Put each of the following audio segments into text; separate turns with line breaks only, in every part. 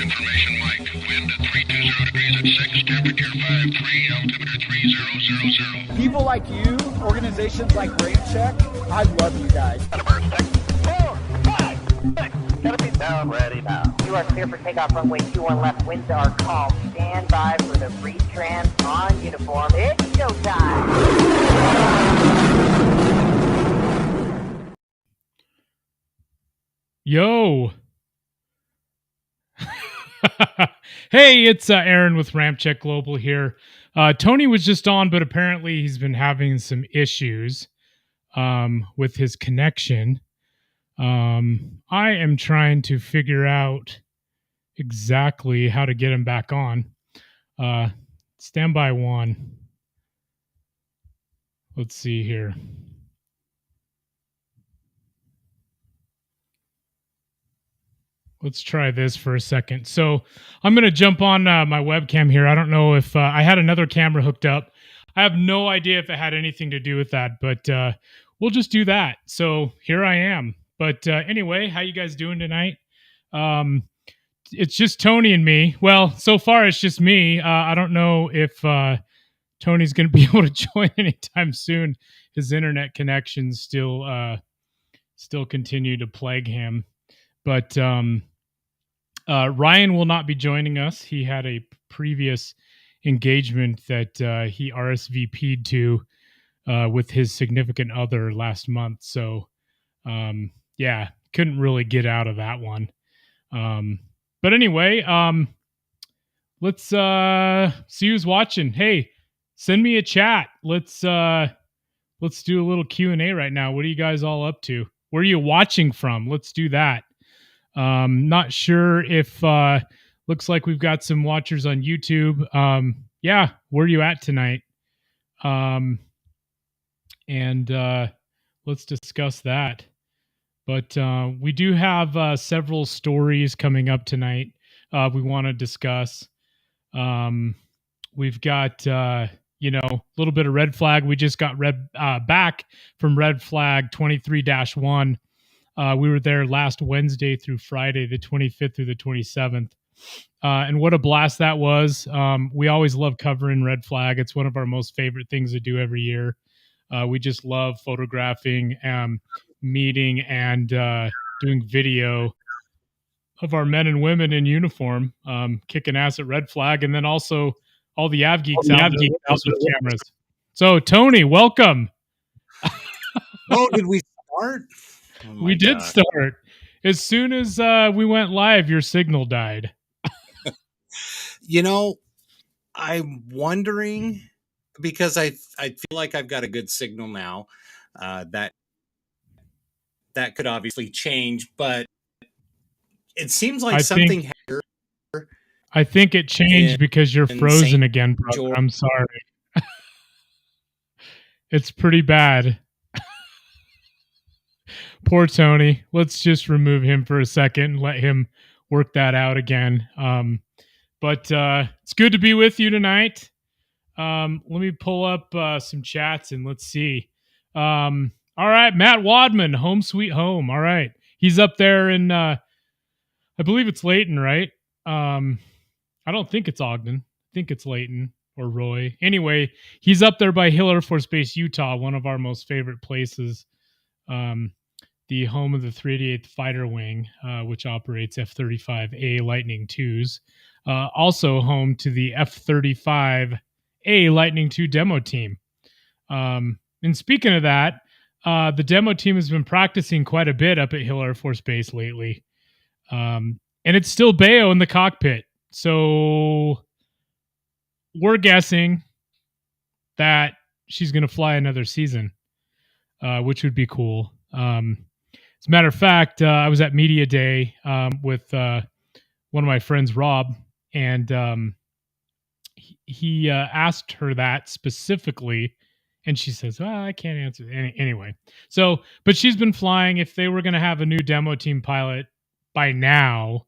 Information, Mike. Wind at 320 degrees at 6, temperature 53, altimeter 3000.
People like you, organizations like RampCheck, I love you guys.
4, 5, 6. Gotta be down, ready now. You are clear for takeoff runway 21 left. Winds are calm. Stand by for the retrans on uniform. It's showtime.
Yo. Hey, it's Aaron with RampCheck Global here. Tony was just on, but apparently he's been having some issues with his connection. I am trying to figure out exactly how to get him back on. Standby one. Let's see here. Let's try this for a second. So I'm going to jump on my webcam here. I don't know if I had another camera hooked up. I have no idea if it had anything to do with that, but we'll just do that. So here I am. But anyway, how you guys doing tonight? It's just Tony and me. Well, so far it's just me. I don't know if Tony's going to be able to join anytime soon. His internet connections still continue to plague him. But Ryan will not be joining us. He had a previous engagement that he RSVP'd to with his significant other last month. So, yeah, couldn't really get out of that one. But anyway, let's see who's watching. Hey, send me a chat. Let's do a little Q&A right now. What are you guys all up to? Where are you watching from? Let's do that. Not sure if looks like we've got some watchers on YouTube. Yeah, where are you at tonight? And let's discuss that. But we do have several stories coming up tonight we want to discuss. We've got a little bit of red flag. We just got back from red flag 23-1. We were there last Wednesday through Friday, the 25th through the 27th. And what a blast that was. We always love covering red flag. It's one of our most favorite things to do every year. We just love photographing, meeting, and doing video of our men and women in uniform, kicking ass at red flag. And then also all the AVGEEKs out with cameras. So, Tony, welcome.
Oh, did we start? Oh
we did start. As soon as we went live, your signal died.
I'm wondering, because I feel like I've got a good signal now. That could obviously change, but it seems like
I think it changed because you're frozen again, brother. I'm sorry. It's pretty bad. Poor Tony. Let's just remove him for a second and let him work that out again. But it's good to be with you tonight. Let me pull up some chats and let's see. All right, Matt Wadman, Home Sweet Home. All right. He's up there in, I believe it's Layton, right? I don't think it's Ogden. I think it's Layton or Roy. Anyway, he's up there by Hill Air Force Base, Utah, one of our most favorite places. The home of the 388th Fighter Wing, which operates F-35A Lightning IIs. Also home to the F-35A Lightning II demo team. And speaking of that, the demo team has been practicing quite a bit up at Hill Air Force Base lately. And it's still Bayo in the cockpit. So we're guessing that she's going to fly another season, which would be cool. As a matter of fact, I was at Media Day with one of my friends, Rob, and he asked her that specifically, and she says, "Well, I can't answer." Anyway, so but she's been flying. If they were going to have a new demo team pilot by now,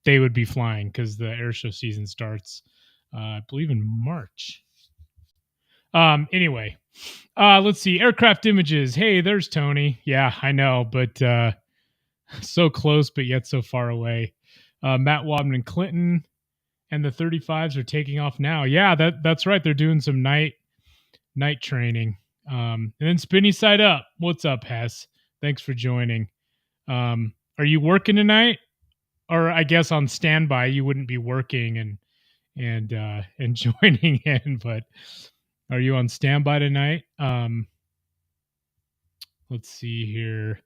they would be flying because the airshow season starts, I believe, in March. Anyway, let's see. Aircraft images. Hey, there's Tony. Yeah, I know, but so close, but yet so far away. Matt Wadman and Clinton and the 35s are taking off now. Yeah, that's right. They're doing some night training. And then Spinny Side Up. What's up, Hess? Thanks for joining. Are you working tonight? Or I guess on standby, you wouldn't be working and joining in, but are you on standby tonight? Let's see here.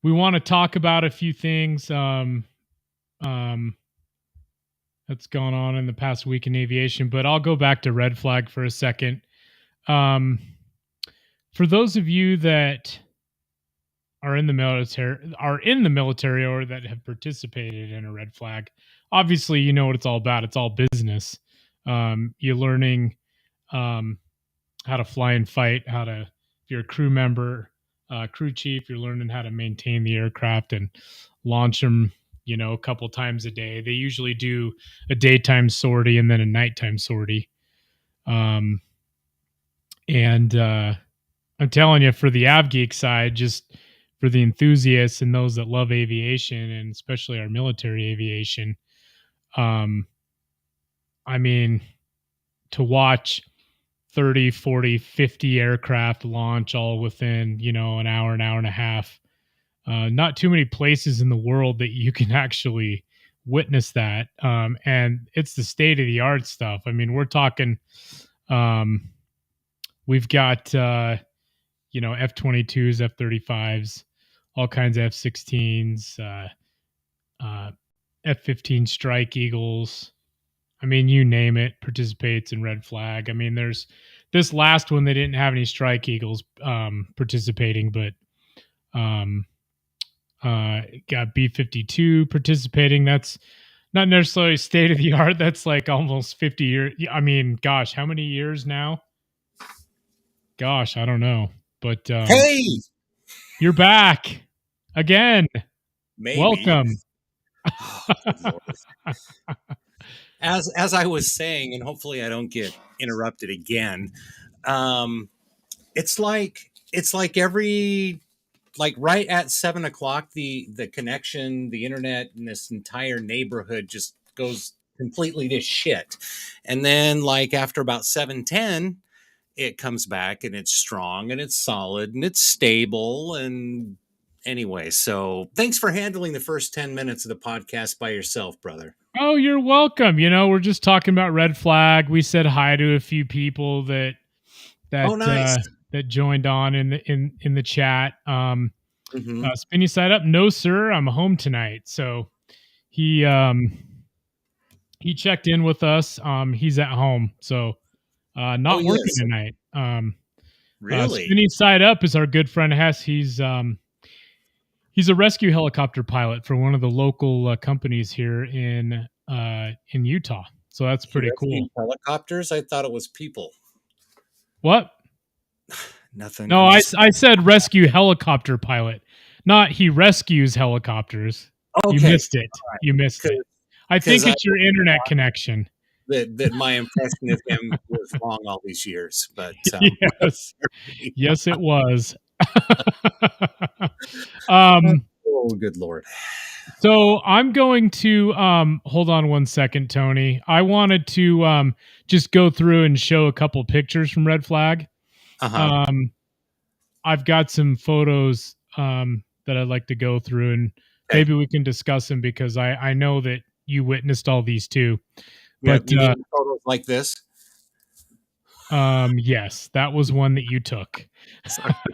We want to talk about a few things that's gone on in the past week in aviation, but I'll go back to red flag for a second. For those of you that are in the military or that have participated in a red flag, obviously you know what it's all about. It's all business. You're learning how to fly and fight, if you're a crew member, crew chief, you're learning how to maintain the aircraft and launch them, a couple times a day. They usually do a daytime sortie and then a nighttime sortie. And I'm telling you, for the AVGEEK side, just for the enthusiasts and those that love aviation, and especially our military aviation, I mean, to watch 30, 40, 50 aircraft launch all within, an hour and a half. Not too many places in the world that you can actually witness that. And it's the state of the art stuff. I mean, we're talking, we've got, F-22s, F-35s, all kinds of F-16s, F-15 Strike Eagles. I mean, you name it, participates in red flag. I mean, there's this last one, they didn't have any Strike Eagles participating, but got B-52 participating. That's not necessarily state of the art. That's like almost 50 years. I mean, gosh, how many years now? Gosh, I don't know. But
Hey,
you're back again.
maybe.
Welcome.
Oh, as I was saying, and hopefully I don't get interrupted again. It's like every right at 7 o'clock, the connection, the internet, and this entire neighborhood just goes completely to shit. And then after about 7:10, it comes back and it's strong and it's solid and it's stable. And anyway, so thanks for handling the first 10 minutes of the podcast by yourself, brother.
Oh, you're welcome. We're just talking about red flag. We said hi to a few people that
nice.
That joined on in the chat.
Mm-hmm.
Spinny Side Up. No, sir, I'm home tonight. So he checked in with us. He's at home. So not working tonight.
Really?
Spinny Side Up is our good friend Hess. He's a rescue helicopter pilot for one of the local companies here in Utah. So that's pretty cool.
Helicopters? I thought it was people.
What?
Nothing.
No, I said rescue helicopter pilot, not he rescues helicopters. Okay. You missed it. Right. You missed it. I think it's your internet connection.
That my impression of him was wrong all these years, but
yes, it was.
Oh, good Lord.
So I'm going to hold on one second, Tony. I wanted to just go through and show a couple pictures from Red Flag.
Uh-huh.
I've got some photos that I'd like to go through, and maybe we can discuss them because I know that you witnessed all these too. But
you mean photos like this?
Yes, that was one that you took.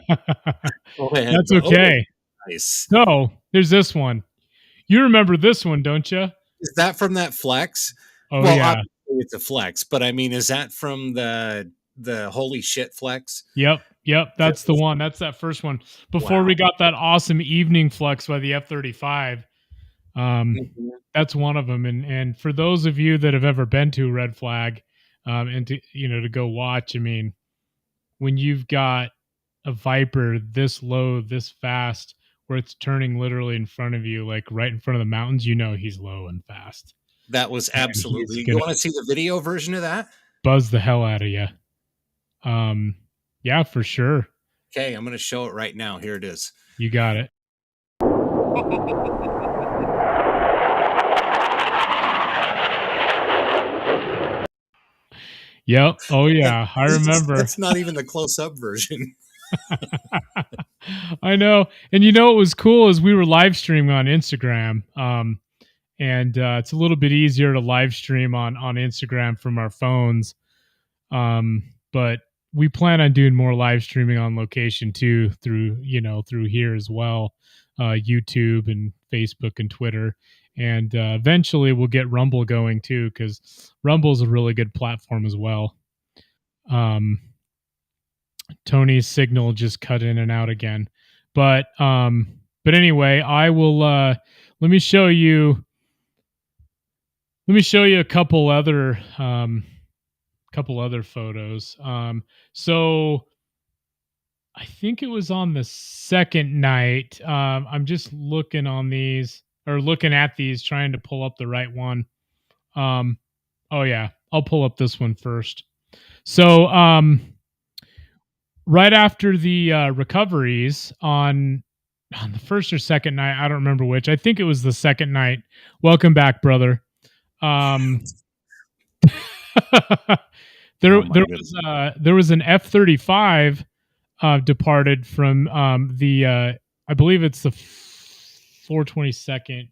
Go ahead.
That's okay.
Oh, nice.
So there's this one. You remember this one, don't you?
Is that from that flex?
Oh, well, yeah.
It's a flex, but I mean, is that from the holy shit flex?
Yep. That's the one. That's that first one. Before we got that awesome evening flex by the F-35. That's one of them. And for those of you that have ever been to Red Flag, and to go watch, I mean, when you've got a Viper this low, this fast, where it's turning literally in front of you, like right in front of the mountains, he's low and fast.
That was absolutely.
And
You want to see the video version of that?
Buzz the hell out of you. Yeah, for sure.
Okay, I'm going to show it right now. Here it is.
You got it. Yep. Oh yeah, I remember.
That's not even the close-up version.
I know. And what was cool is we were live streaming on Instagram. And it's a little bit easier to live stream on Instagram from our phones. But we plan on doing more live streaming on location too, through here as well, YouTube and Facebook and Twitter. And eventually we'll get Rumble going too, because Rumble is a really good platform as well. Tony's signal just cut in and out again. But anyway, I will let me show you a couple other photos. So I think it was on the second night. I'm just looking at these, trying to pull up the right one. Oh yeah, I'll pull up this one first. So right after the recoveries on the first or second night, I don't remember which. I think it was the second night. Welcome back, brother. There was an F-35 departed from the I believe it's the 422nd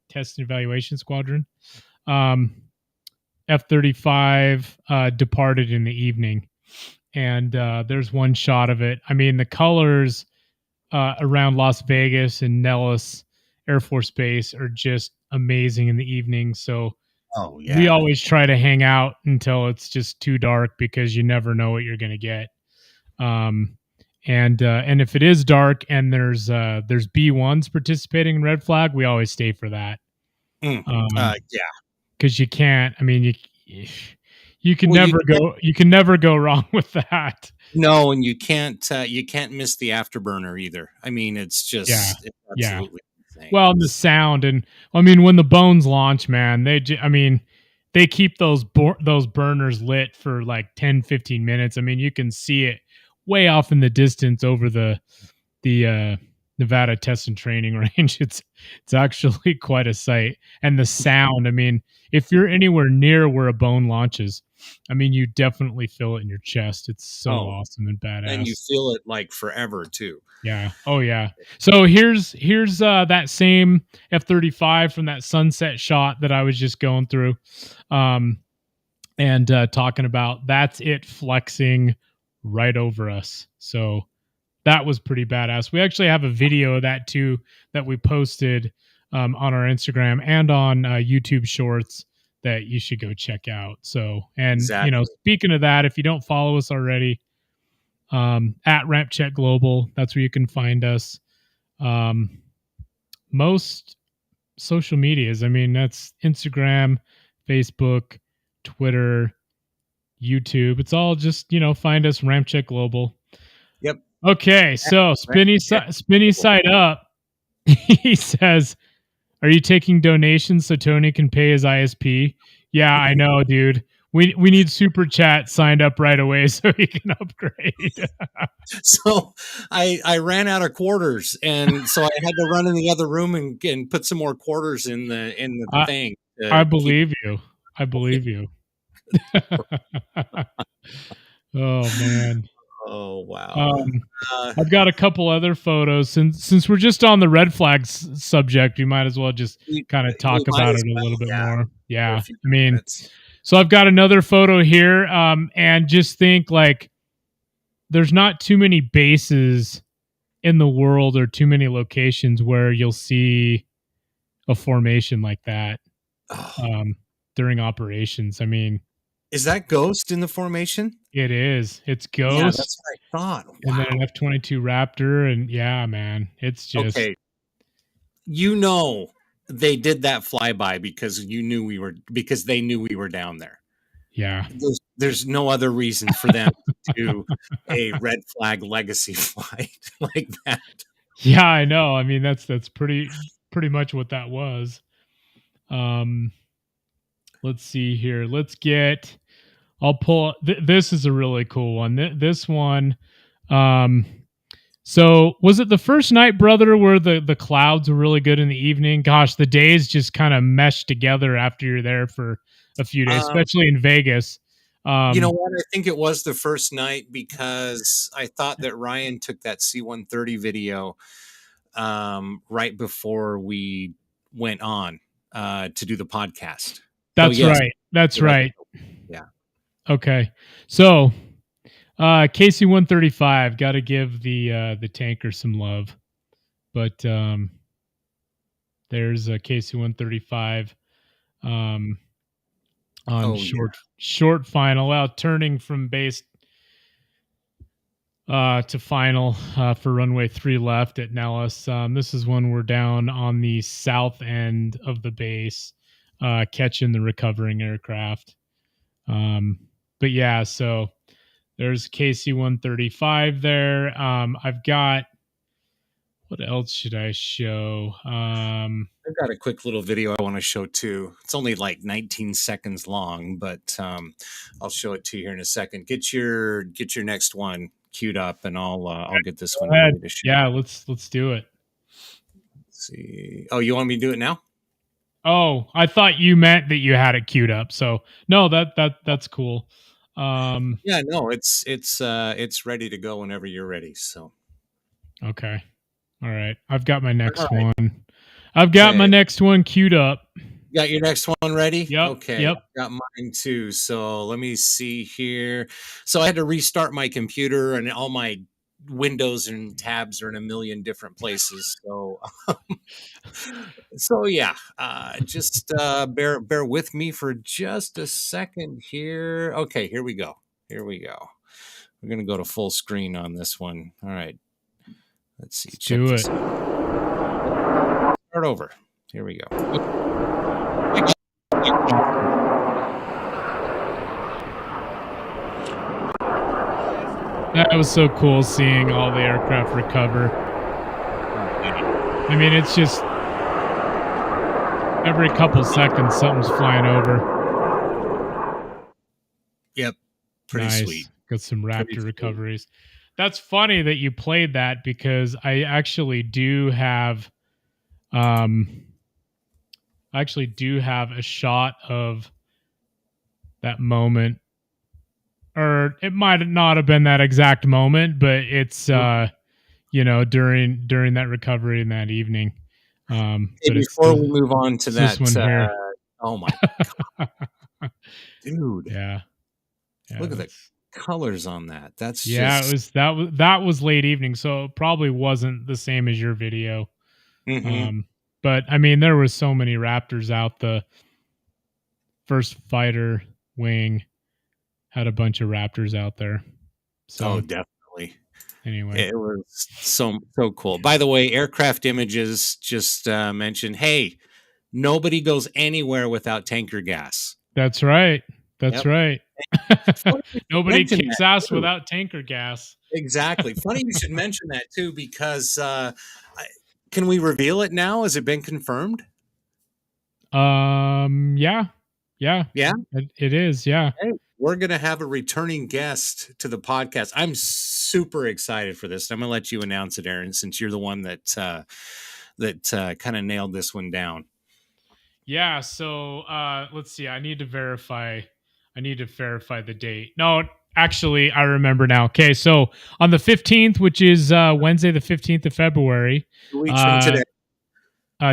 Test and Evaluation Squadron. F-35 departed in the evening, and there's one shot of it. I mean, the colors around Las Vegas and Nellis Air Force Base are just amazing in the evening. So we always try to hang out until it's just too dark, because you never know what you're going to get. And if it is dark and there's B1s participating in Red Flag, we always stay for that. Because you can't. I mean, you can never go wrong with that.
No, and you can't miss the afterburner either. I mean, it's just it's absolutely insane.
Well, the sound, and I mean, when the bones launch, man, they keep those burners lit for like 10, 15 minutes. I mean, you can see it way off in the distance over the Nevada Test and Training Range. It's actually quite a sight. And the sound, I mean, if you're anywhere near where a bone launches, I mean, you definitely feel it in your chest. It's so awesome and badass.
And you feel it like forever too.
Yeah. Oh yeah. So here's that same F-35 from that sunset shot that I was just going through, and talking about. That's it flexing right over us. So that was pretty badass. We actually have a video of that too that we posted on our Instagram and on YouTube Shorts that you should go check out. So, and speaking of that, if you don't follow us already, at RampCheck Global, that's where you can find us. Most social medias, I mean, that's Instagram, Facebook, Twitter, YouTube. It's all just, find us, RampCheck Global.
Yep.
Okay, so spinny side up. He says, "Are you taking donations so Tony can pay his ISP?" Yeah, I know, dude. We need super chat signed up right away so he can upgrade.
So I ran out of quarters, and so I had to run in the other room and put some more quarters in the thing.
I believe you. I believe you. Oh man.
Oh wow.
I've got a couple other photos. Since we're just on the red flags subject, we might as well just kind of talk about it a little bit more. Yeah. I mean, so I've got another photo here, and just think, like, there's not too many bases in the world or too many locations where you'll see a formation like that during operations. I mean,
is that Ghost in the formation?
It is. It's Ghost. Yeah,
that's what I thought. Wow.
And then an F-22 Raptor, and yeah, man, it's just
okay. they did that flyby because they knew we were down there.
Yeah.
There's no other reason for them to do a red flag legacy flight like that.
Yeah, I know. I mean, that's pretty much what that was. Let's see here. I'll pull. This is a really cool one. This one. So was it the first night, brother, where the clouds were really good in the evening? Gosh, the days just kind of meshed together after you're there for a few days, especially in Vegas.
You know what? I think it was the first night because I thought that Ryan took that C-130 video right before we went on to do the podcast.
That's right. That's right.
Yeah.
Okay. So KC-135, got to give the tanker some love. But there's a KC-135 on short final out turning from base to final for runway 3 left at Nellis. This is when we're down on the south end of the base catching the recovering aircraft. But yeah, so there's KC-135 there. I've got, what else should I show?
I've got a quick little video I want to show too. It's only like 19 seconds long, but I'll show it to you here in a second. Get your next one queued up, and I'll get this one ready to show.
Yeah, let's do it.
Let's see. Oh, you want me to do it now?
Oh, I thought you meant that you had it queued up. So no, that's cool.
Yeah, no, it's ready to go whenever you're ready. So
okay. All right. I've got my next one. I've got my next one queued up.
You got your next one ready?
Yep.
Okay.
Yep.
I've got mine too. So let me see here. So I had to restart my computer, and all my windows and tabs are in a million different places. So, so yeah, just bear with me for just a second here. Okay, here we go. Here we go. We're gonna go to full screen on this one. All right. Let's see.
Let's do it.
Start over. Here we go.
That was so cool seeing all the aircraft recover. I mean, it's just every couple seconds something's flying over.
Yep. Pretty sweet.
Got some Raptor recoveries. That's funny that you played that because I actually do have a shot of that moment. Or it might not have been that exact moment, but it's during that recovery in that evening. But
before we move on to that
one here.
Oh my god, dude!
Yeah,
look at the colors on that. That's
that was late evening, so it probably wasn't the same as your video.
Mm-hmm.
But I mean, there were so many Raptors out. The first fighter wing had a bunch of Raptors out there. So
definitely.
Anyway,
it was so cool. By the way, Aircraft Images just mentioned, hey, nobody goes anywhere without tanker gas.
That's right. That's right. Nobody kicks ass without tanker gas.
Exactly. Funny you should mention that too, because can we reveal it now? Has it been confirmed?
Yeah. It is. Yeah.
Hey, we're going to have a returning guest to the podcast. I'm super excited for this. I'm going to let you announce it, Aaron, since you're the one that kind of nailed this one down.
Yeah. So let's see. I need to verify the date. No, actually, I remember now. Okay. So on the 15th, which is Wednesday, the 15th of February.
2 weeks from today.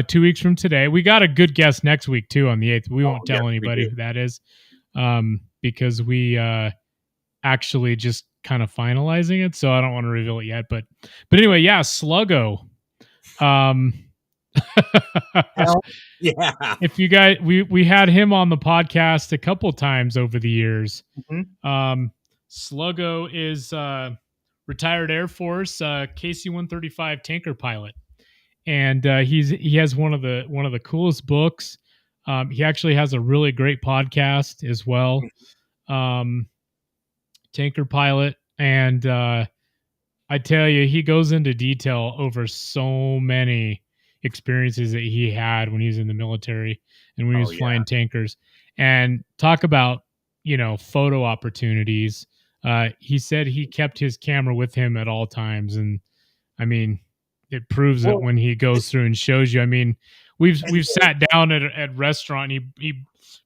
2 weeks from today. We got a good guest next week too on the 8th. We won't tell anybody who that is. Because we actually just kind of finalizing it, so I don't want to reveal it yet. But anyway, yeah, Sluggo.
Yeah.
If you guys, we had him on the podcast a couple times over the years.
Mm-hmm.
Sluggo is retired Air Force KC-135 tanker pilot, and he has one of the coolest books. He actually has a really great podcast as well, Tanker Pilot, and I tell you, he goes into detail over so many experiences that he had when he was in the military and when he was flying tankers, and talk about, photo opportunities. He said he kept his camera with him at all times. And I mean, it proves it when he goes through and shows you. I mean, we've sat down at restaurant, and he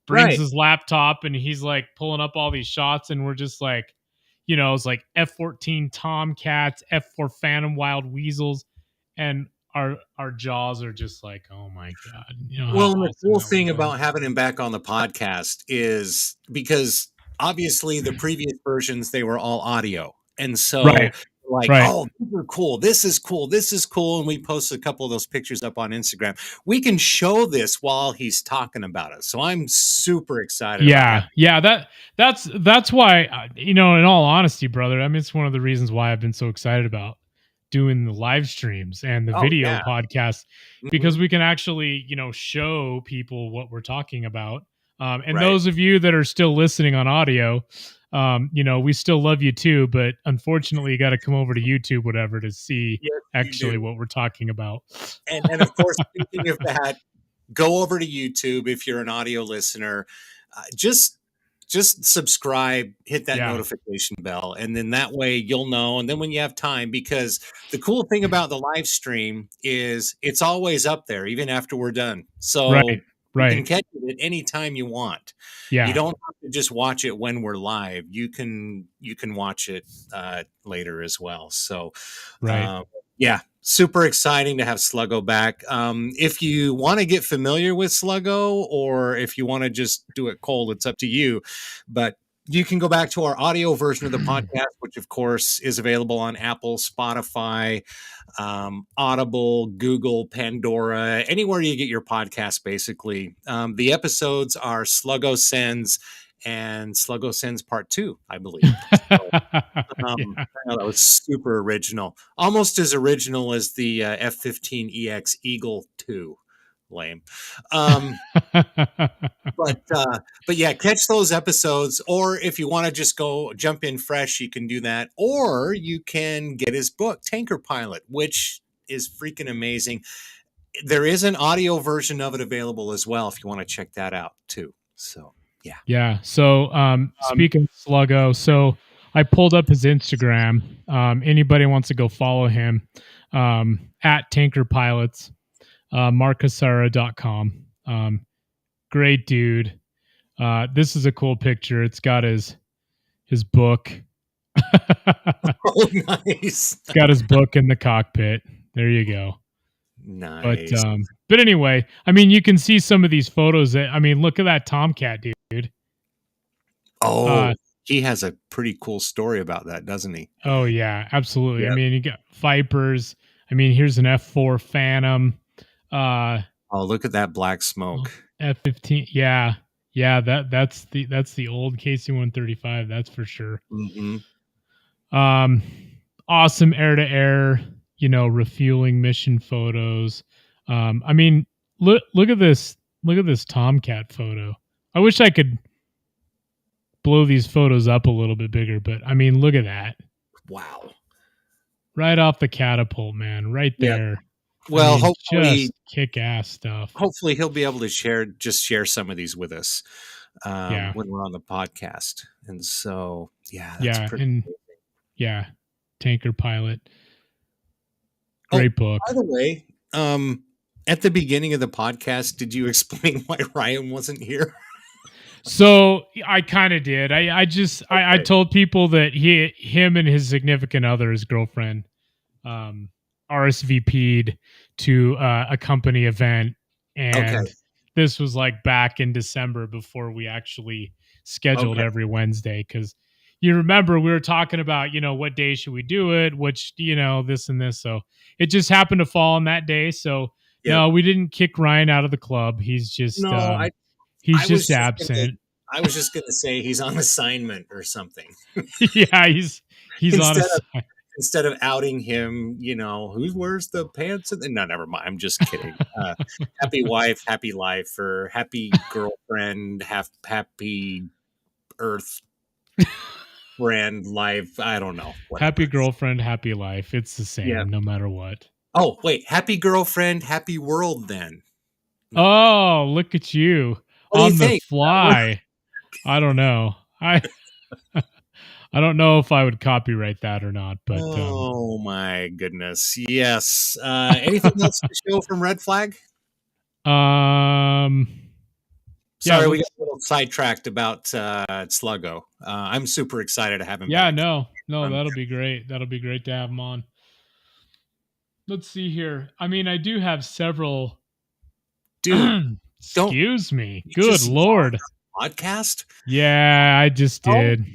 brings his laptop and he's like pulling up all these shots, and we're just like, it's like F-14 Tomcats, F-4 Phantom Wild Weasels, and our jaws are just like, oh my god.
Well, the cool thing about having him back on the podcast is because obviously the previous versions, they were all audio, and so oh, these are cool, this is cool, this is cool, and we posted a couple of those pictures up on Instagram. We can show this while he's talking about it, so I'm super excited.
That's why, in all honesty, brother, I mean, it's one of the reasons why I've been so excited about doing the live streams and the video podcast, because we can actually, show people what we're talking about. And those of you that are still listening on audio, we still love you too, but unfortunately you got to come over to YouTube, whatever, to see what we're talking about.
And of course, speaking of that, go over to YouTube. If you're an audio listener, just subscribe, hit that notification bell, and then that way you'll know. And then when you have time, because the cool thing about the live stream is it's always up there, even after we're done. So you can catch it at any time you want. You don't have to just watch it when we're live. You can watch it later as well. So super exciting to have Sluggo back. If you want to get familiar with Sluggo, or if you want to just do it cold, it's up to you. But you can go back to our audio version of the podcast, which of course is available on Apple, Spotify, Audible, Google, Pandora, anywhere you get your podcast, basically. The episodes are Sluggo Sends and Sluggo Sends Part 2, I believe. So, that was super original. Almost as original as the F-15EX Eagle 2. Lame. But yeah, catch those episodes, or if you want to just go jump in fresh, you can do that, or you can get his book, Tanker Pilot, which is freaking amazing. There is an audio version of it available as well if you want to check that out too. So
so speaking of Sluggo, so I pulled up his Instagram. Anybody wants to go follow him, at Tanker Pilots, markasara.com. Great dude. This is a cool picture. It's got his book.
Oh, nice.
It's got his book in the cockpit. There you go.
Nice.
But anyway, I mean, you can see some of these photos look at that Tomcat, dude.
Oh, he has a pretty cool story about that, doesn't he?
Oh yeah, absolutely. Yep. I mean, you got Vipers. I mean, here's an F-4 Phantom.
Oh, look at that black smoke.
F-15. Yeah. That's the old KC-135. That's for sure.
Mm-hmm.
Awesome air-to-air, refueling mission photos. I mean, look at this. Look at this Tomcat photo. I wish I could blow these photos up a little bit bigger, but I mean, look at that.
Wow.
Right off the catapult, man. Right there.
Yep. Well, hopefully,
just kick-ass stuff.
Hopefully he'll be able to share some of these with us when we're on the podcast. And so, that's pretty amazing.
Yeah, Tanker Pilot. Great book.
By the way, at the beginning of the podcast, did you explain why Ryan wasn't here?
So I kind of did. I told people that him and his significant other, his girlfriend, RSVP'd to a company event, and this was like back in December before we actually scheduled every Wednesday, because you remember we were talking about what day should we do it, which this and this, so it just happened to fall on that day. So no, we didn't kick Ryan out of the club. He's just he's just absent.
I was just gonna say he's on assignment or something.
Yeah, he's on assignment.
instead of outing him, who wears the pants? No, never mind. I'm just kidding. Happy wife, happy life, or happy girlfriend, happy Earth friend life. I don't know. Whatever.
Happy girlfriend, happy life. It's the same,
Yeah.
no matter what.
Oh, wait. Happy girlfriend, happy world. Then.
Oh, look at you
What do you
on the
think?
fly. I don't know. I don't know if I would copyright that or not, but
oh my goodness. Yes. Anything else to show from Red Flag? Sorry, we got a little sidetracked about Sluggo. I'm super excited to have him back.
No, that'll be great. That'll be great to have him on. Let's see here. I mean, I do have several.
Dude,
excuse me. Good Lord.
Podcast?
Yeah, I just did.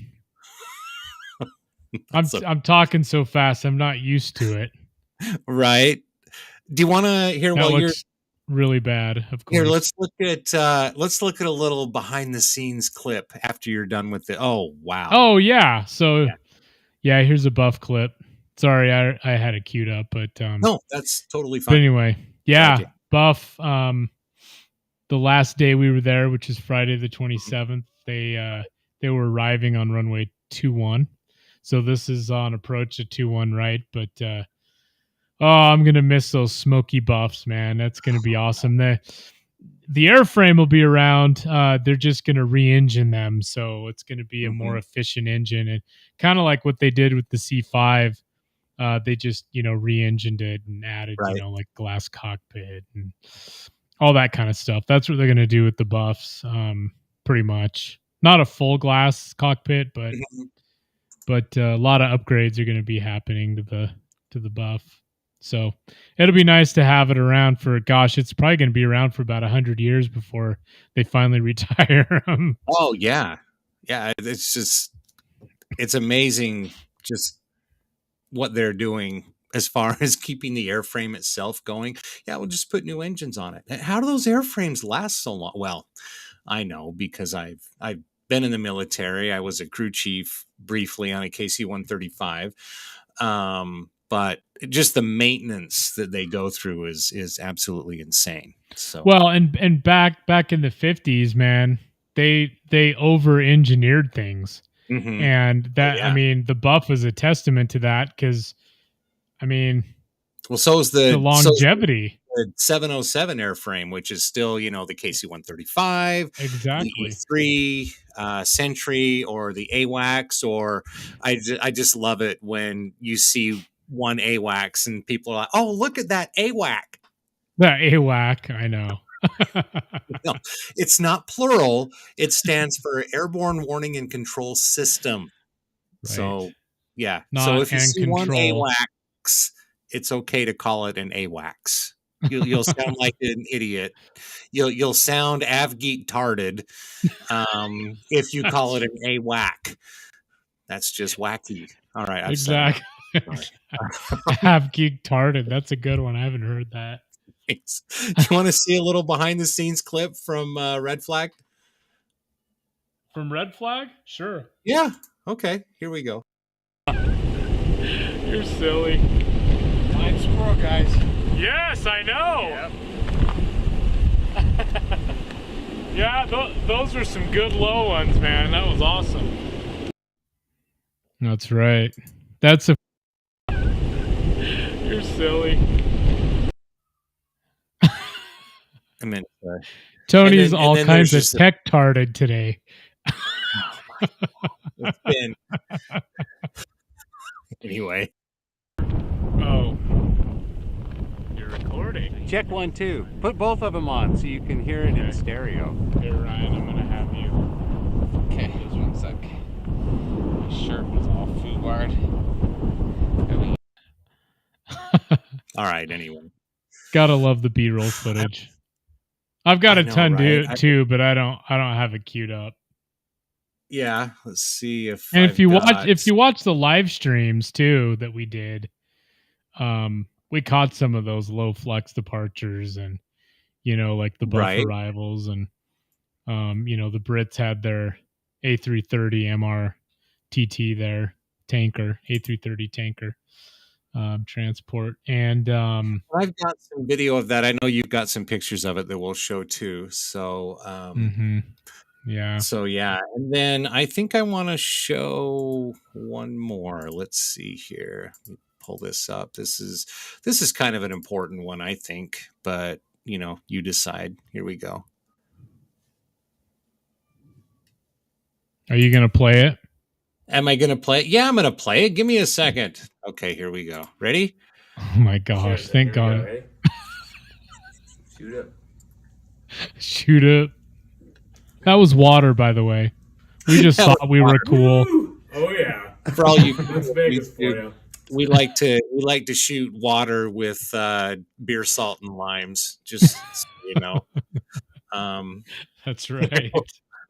I'm talking so fast. I'm not used to it.
Right. Do you want to hear
that
what
looks really bad? Of course.
Here, let's look at a little behind the scenes clip after you're done with it. Oh wow.
Oh yeah. So yeah, here's a buff clip. Sorry, I had it queued up, but
no, that's totally fine.
But anyway, yeah, buff. The last day we were there, which is Friday the 27th, they were arriving on runway 21. So this is on approach to 21, right? But I'm gonna miss those smoky buffs, man. That's gonna be awesome. The airframe will be around. They're just gonna re-engine them, so it's gonna be a more efficient engine, and kind of like what they did with the C5. They just re-engined it and added like glass cockpit and all that kind of stuff. That's what they're gonna do with the buffs, pretty much. Not a full glass cockpit, but a lot of upgrades are going to be happening to the buff. So it'll be nice to have it around for, gosh, it's probably going to be around for about 100 years before they finally retire them.
Oh yeah. Yeah. It's amazing just what they're doing as far as keeping the airframe itself going. Yeah. We'll just put new engines on it. How do those airframes last so long? Well, I know because I've been in the military. I was a crew chief briefly on a KC-135. But just the maintenance that they go through is absolutely insane. So
well, and back in the 50s, man, they over-engineered things. And that, I mean, the buff is a testament to that because, I mean,
well, so is the
longevity.
The 707 airframe, which is still, the KC-135,
exactly,
the E3 Sentry, or the AWACS, or I just love it when you see one AWACS and people are like, "Oh, look at that AWAC."
That AWAC, I know.
No, it's not plural. It stands for Airborne Warning and Control System. Right. So, yeah. So if you see one AWACS, it's okay to call it an AWACS. You'll sound like an idiot. You'll sound AVGEEK tarded if you call it an AWAC. That's just wacky. All right.
Exactly. AVGEEK tarded. That's a good one. I haven't heard that.
Thanks. Do you want to see a little behind the scenes clip from Red Flag?
From Red Flag? Sure.
Yeah. Okay. Here we go.
You're silly.
Blind squirrel, guys.
Yes, I know. Yep. Yeah, those were some good low ones, man. That was awesome. That's right. That's a. You're silly.
I mean,
Tony's all kinds of tech-tarded today.
It's been anyway.
Oh. Recording.
Check 1, 2. Put both of them on so you can hear it in stereo.
Hey Ryan, I'm gonna have you.
Okay, just 1 sec. My shirt was all foobarred.
All right. Anyway,
gotta love the B-roll footage. I've got a ton too, but I don't have it queued up.
Yeah, let's see if.
And if you watch the live streams too that we did, we caught some of those low flux departures and, like the buff arrivals and, the Brits had their A330 MRTT there, tanker, A330 tanker. transport. And
I've got some video of that. I know you've got some pictures of it that we'll show too. So,
yeah.
So yeah, and then I think I want to show one more. Let's see here. Let me pull this up. This is kind of an important one, I think, but you decide. Here we go.
Are you going to play it?
Am I going to play it? Yeah, I'm going to play it. Give me a second. Okay, here we go. Ready?
Oh my gosh! Thank God.
Ready? Shoot up.
Shoot up. That was water, by the way. We just thought we were cool.
Oh yeah.
For all you
That's Vegas for you.
we like to shoot water with beer salt and limes, just so you know.
That's right.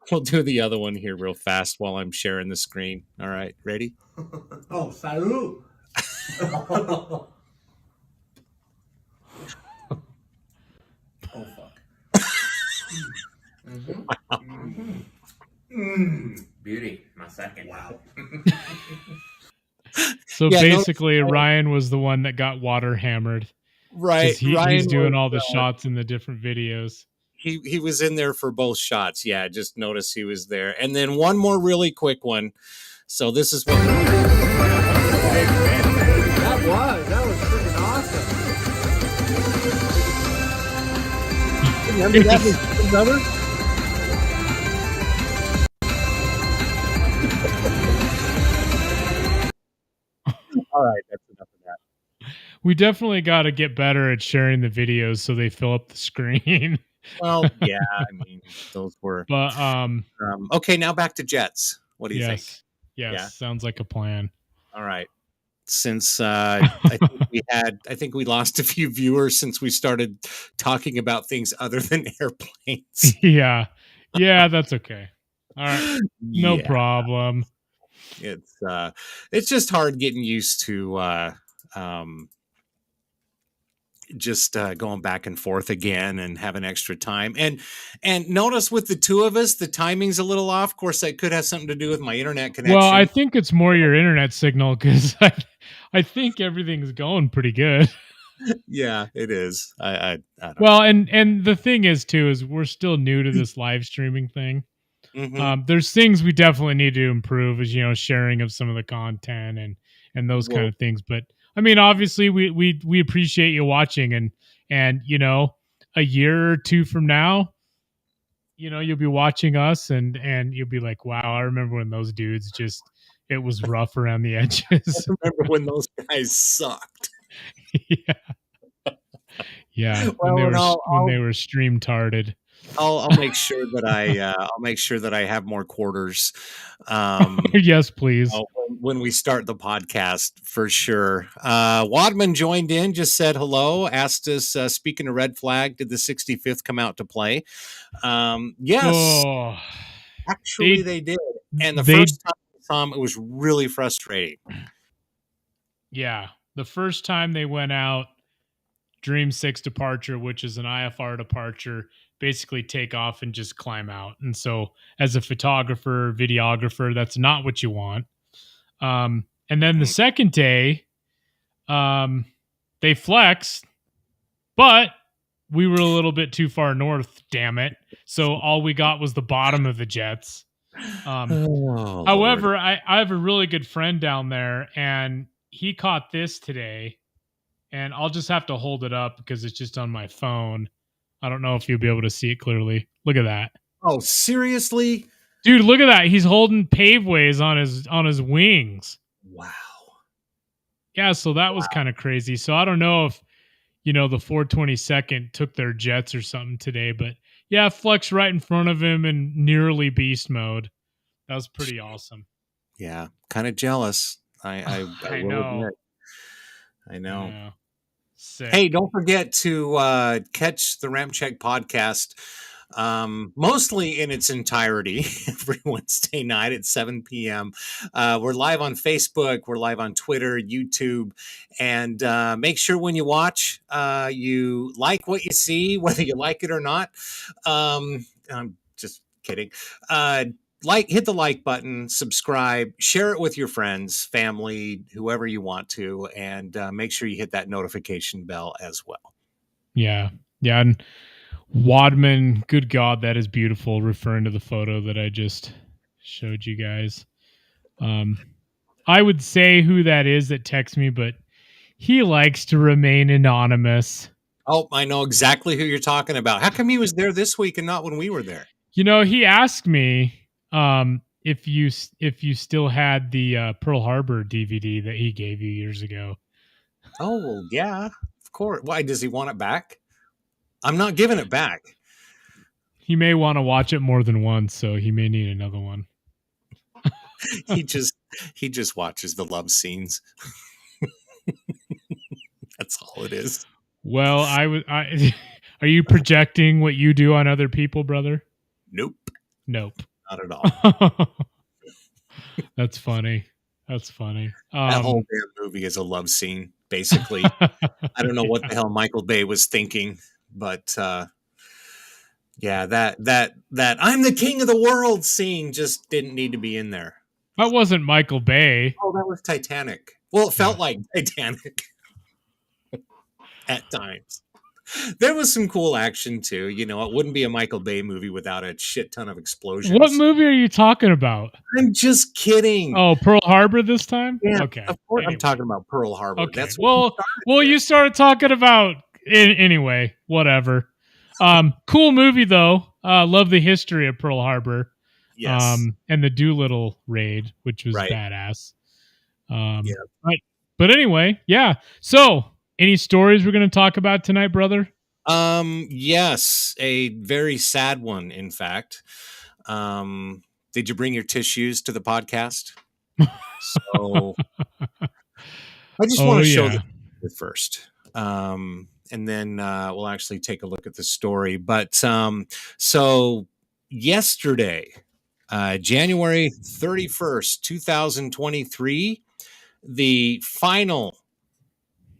We'll do the other one here real fast while I'm sharing the screen. All right, ready?
Oh, salut. Oh fuck. Beauty, my second. Wow.
So basically, Ryan was the one that got water hammered.
Right.
He's doing all the shots in the different videos.
He was in there for both shots. Yeah, just notice he was there. And then one more really quick one. So this is what
That was freaking awesome.
remember that was another? All right, that's enough of that.
We definitely got to get better at sharing the videos so they fill up the screen.
Well, yeah, I mean, those were.
But
okay, now back to jets. What do you think?
Yes,
Yeah.
sounds like a plan.
All right. Since I think we lost a few viewers since we started talking about things other than airplanes.
Yeah, that's okay. All right, no problem.
It's just hard getting used to just going back and forth again and having extra time. And notice with the two of us, the timing's a little off. Of course, that could have something to do with my internet connection.
Well, I think it's more your internet signal because I think everything's going pretty good.
Yeah, it is. I don't
well, know. And the thing is too is we're still new to this live streaming thing. Mm-hmm. There's things we definitely need to improve, as sharing of some of the content and those kind of things. But I mean, obviously, we appreciate you watching, and a year or two from now, you'll be watching us, and you'll be like, wow, I remember when those dudes it was rough around the edges.
I remember when those guys sucked.
Yeah. When they were stream-tarded.
I'll make sure that I have more quarters.
Yes, please.
When we start the podcast, for sure. Wadman joined in, just said hello, asked us, speaking of red flag, did the 65th come out to play? Yes. Oh, actually, they did. And the first time I saw them, it was really frustrating.
Yeah. The first time they went out, Dream 6 departure, which is an IFR departure, basically take off and just climb out. And so as a photographer, videographer, that's not what you want. And then the second day, they flexed, but we were a little bit too far north, damn it. So all we got was the bottom of the jets. However, I have a really good friend down there, and he caught this today, and I'll just have to hold it up because it's just on my phone. I don't know if you'll be able to see it clearly. Look at that.
Oh, seriously?
Dude, look at that. He's holding paveways on his wings.
Wow.
Yeah, so that was kind of crazy. So I don't know if, the 422nd took their jets or something today, but yeah, flex right in front of him in nearly beast mode. That was pretty awesome.
Yeah, kind of jealous. I
know.
I know.
Yeah. Sick.
Hey, don't forget to catch the RampCheck podcast, mostly in its entirety, every Wednesday night at 7 p.m. We're live on Facebook. We're live on Twitter, YouTube. And make sure when you watch, you like what you see, whether you like it or not. I'm just kidding. hit the like button, subscribe, share it with your friends, family, whoever you want to, and make sure you hit that notification bell as well.
Yeah. And Wadman, good God, that is beautiful. Referring to the photo that I just showed you guys. I would say who that is that texts me, but he likes to remain anonymous.
Oh, I know exactly who you're talking about. How come he was there this week and not when we were there?
He asked me if you still had the Pearl Harbor DVD that he gave you years ago.
Oh, well, yeah, of course. Why does he want it back? I'm not giving it back.
He may want to watch it more than once, so he may need another one.
he just watches the love scenes. That's all it is.
Well, are you projecting what you do on other people, brother?
Nope.
Not
at all.
That's funny. That
whole damn movie is a love scene, basically. I don't know what the hell Michael Bay was thinking, but yeah, that I'm the king of the world scene just didn't need to be in there.
That wasn't Michael Bay.
Oh, that was Titanic. Well, it felt like Titanic at times. There was some cool action too. It wouldn't be a Michael Bay movie without a shit ton of explosions.
What movie are you talking about?
I'm just kidding.
Oh, Pearl Harbor this time?
Yeah,
okay.
Of course, anyway. I'm talking about Pearl Harbor.
Okay.
That's
you started talking about anyway. Whatever. Cool movie though. Love the history of Pearl Harbor.
Yes.
And the Doolittle raid, which was
right.
badass. Yeah. But anyway, yeah. So, any stories we're going to talk about tonight, brother?
Yes, a very sad one, in fact. Did you bring your tissues to the podcast? So I just want to show them first. And then we'll actually take a look at the story. But so yesterday, January 31st, 2023, the final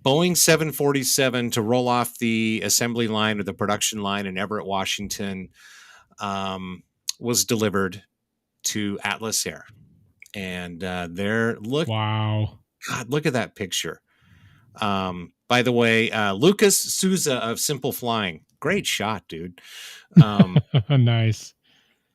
Boeing 747 to roll off the assembly line or the production line in Everett, Washington, was delivered to Atlas Air. And wow. God, look at that picture. By the way, Lucas Souza of Simple Flying. Great shot, dude.
Nice.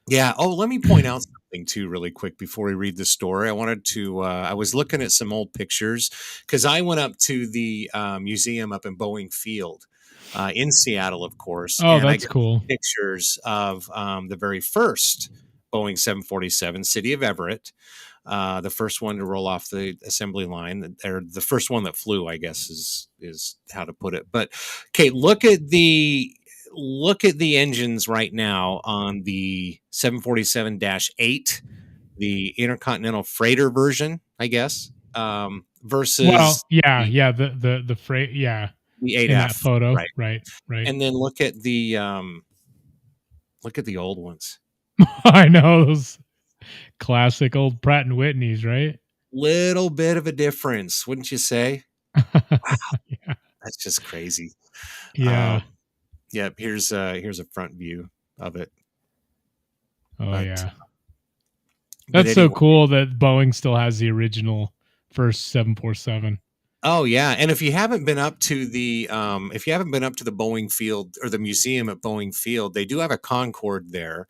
Yeah. Oh, let me point out something too, really quick before we read the story. I wanted to. I was looking at some old pictures because I went up to the museum up in Boeing Field in Seattle, of course.
Oh,
and
that's cool.
Pictures of the very first Boeing 747, City of Everett, the first one to roll off the assembly line, or the first one that flew, I guess is how to put it. But okay, look at the engines right now on the 747-8, the Intercontinental Freighter version, I guess, versus
the freight, the 8F in that photo, right.
And then look at the old ones.
I know those classic old Pratt and Whitneys, right?
Little bit of a difference, wouldn't you say? Wow,
yeah.
That's just crazy.
Yeah.
Yeah, here's a front view of it.
Yeah. That's so cool that Boeing still has the original first 747.
Oh yeah, and if you haven't been up to the Boeing Field or the museum at Boeing Field, they do have a Concorde there.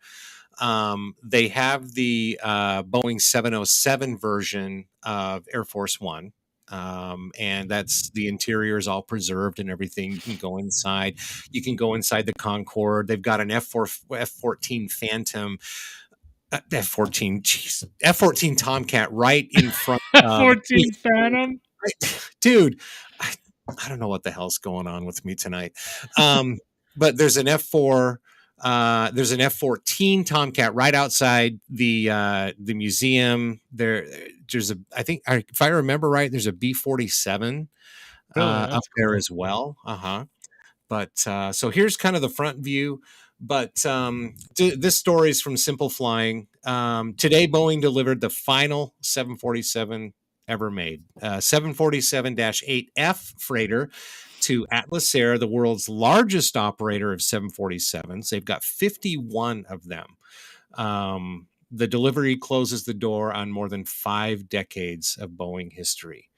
They have the Boeing 707 version of Air Force One. And that's the interior is all preserved and everything. You can go inside. You can go inside the Concorde. They've got an F-14 Phantom, F-14 Tomcat right in front.
F-14 Phantom,
dude. I don't know what the hell's going on with me tonight. But there's an F-4. There's an F-14 Tomcat right outside the museum. There's I think if I remember right, there's a B-47 up there as well. But so here's kind of the front view. But this story is from Simple Flying. Today, Boeing delivered the final 747 ever made, 747-8F freighter to Atlas Air, the world's largest operator of 747s. They've got 51 of them. the delivery closes the door on more than 5 decades of Boeing history.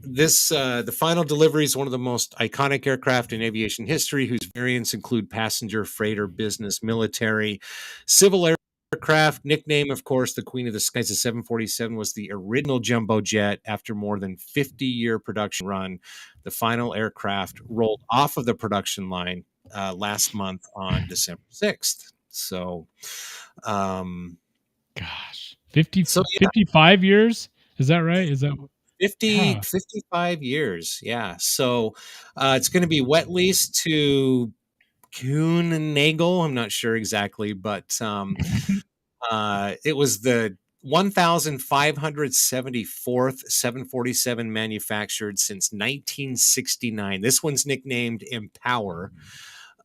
The final delivery is one of the most iconic aircraft in aviation history, whose variants include passenger, freighter, business, military, civil aircraft. Nickname, of course, the Queen of the Skies. The 747 was the original jumbo jet. After more than 50-year production run, the final aircraft rolled off of the production line last month on December 6th. So,
Gosh, 50,
So,
55 years? Is that right? Is that
55 years. Yeah. So it's going to be wet leased to Kuhn and Nagel. I'm not sure exactly, but it was the 1,574th 747 manufactured since 1969. This one's nicknamed Empower.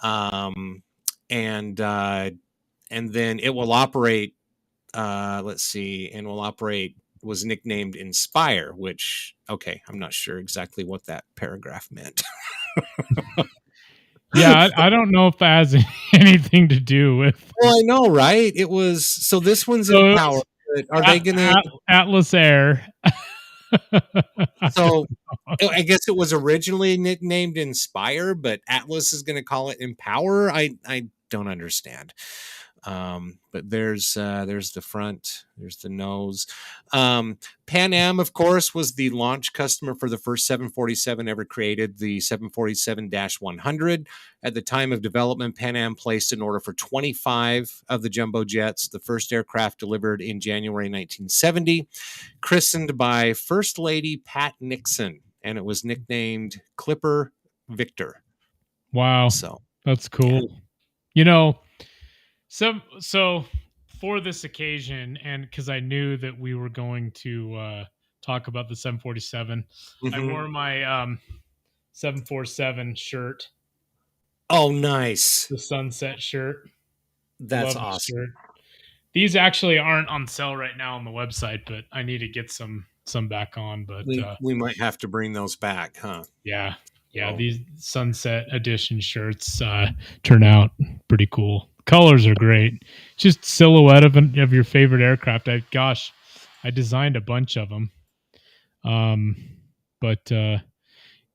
And then it will operate, was nicknamed Inspire, which, okay, I'm not sure exactly what that paragraph meant.
Yeah, I don't know if that has anything to do with.
Well, I know, right? It was, so this one's Empower. Are they going to
Atlas Air?
So I guess it was originally nicknamed Inspire, but Atlas is going to call it Empower. I don't understand. But there's the front, there's the nose. Pan Am, of course, was the launch customer for the first 747 ever created, the 747-100. At the time of development, Pan Am placed an order for 25 of the jumbo jets. The first aircraft delivered in January 1970, christened by First Lady Pat Nixon, and it was nicknamed Clipper Victor.
Wow,
so
that's cool. Yeah. So for this occasion, and because I knew that we were going to talk about the 747, I wore my 747 shirt.
Oh, nice.
The sunset shirt.
That's awesome.
Shirt. These actually aren't on sale right now on the website, but I need to get some back on. But
we might have to bring those back, huh?
Yeah. These sunset edition shirts turn out pretty cool. Colors are great. Just silhouette of your favorite aircraft. I designed a bunch of them.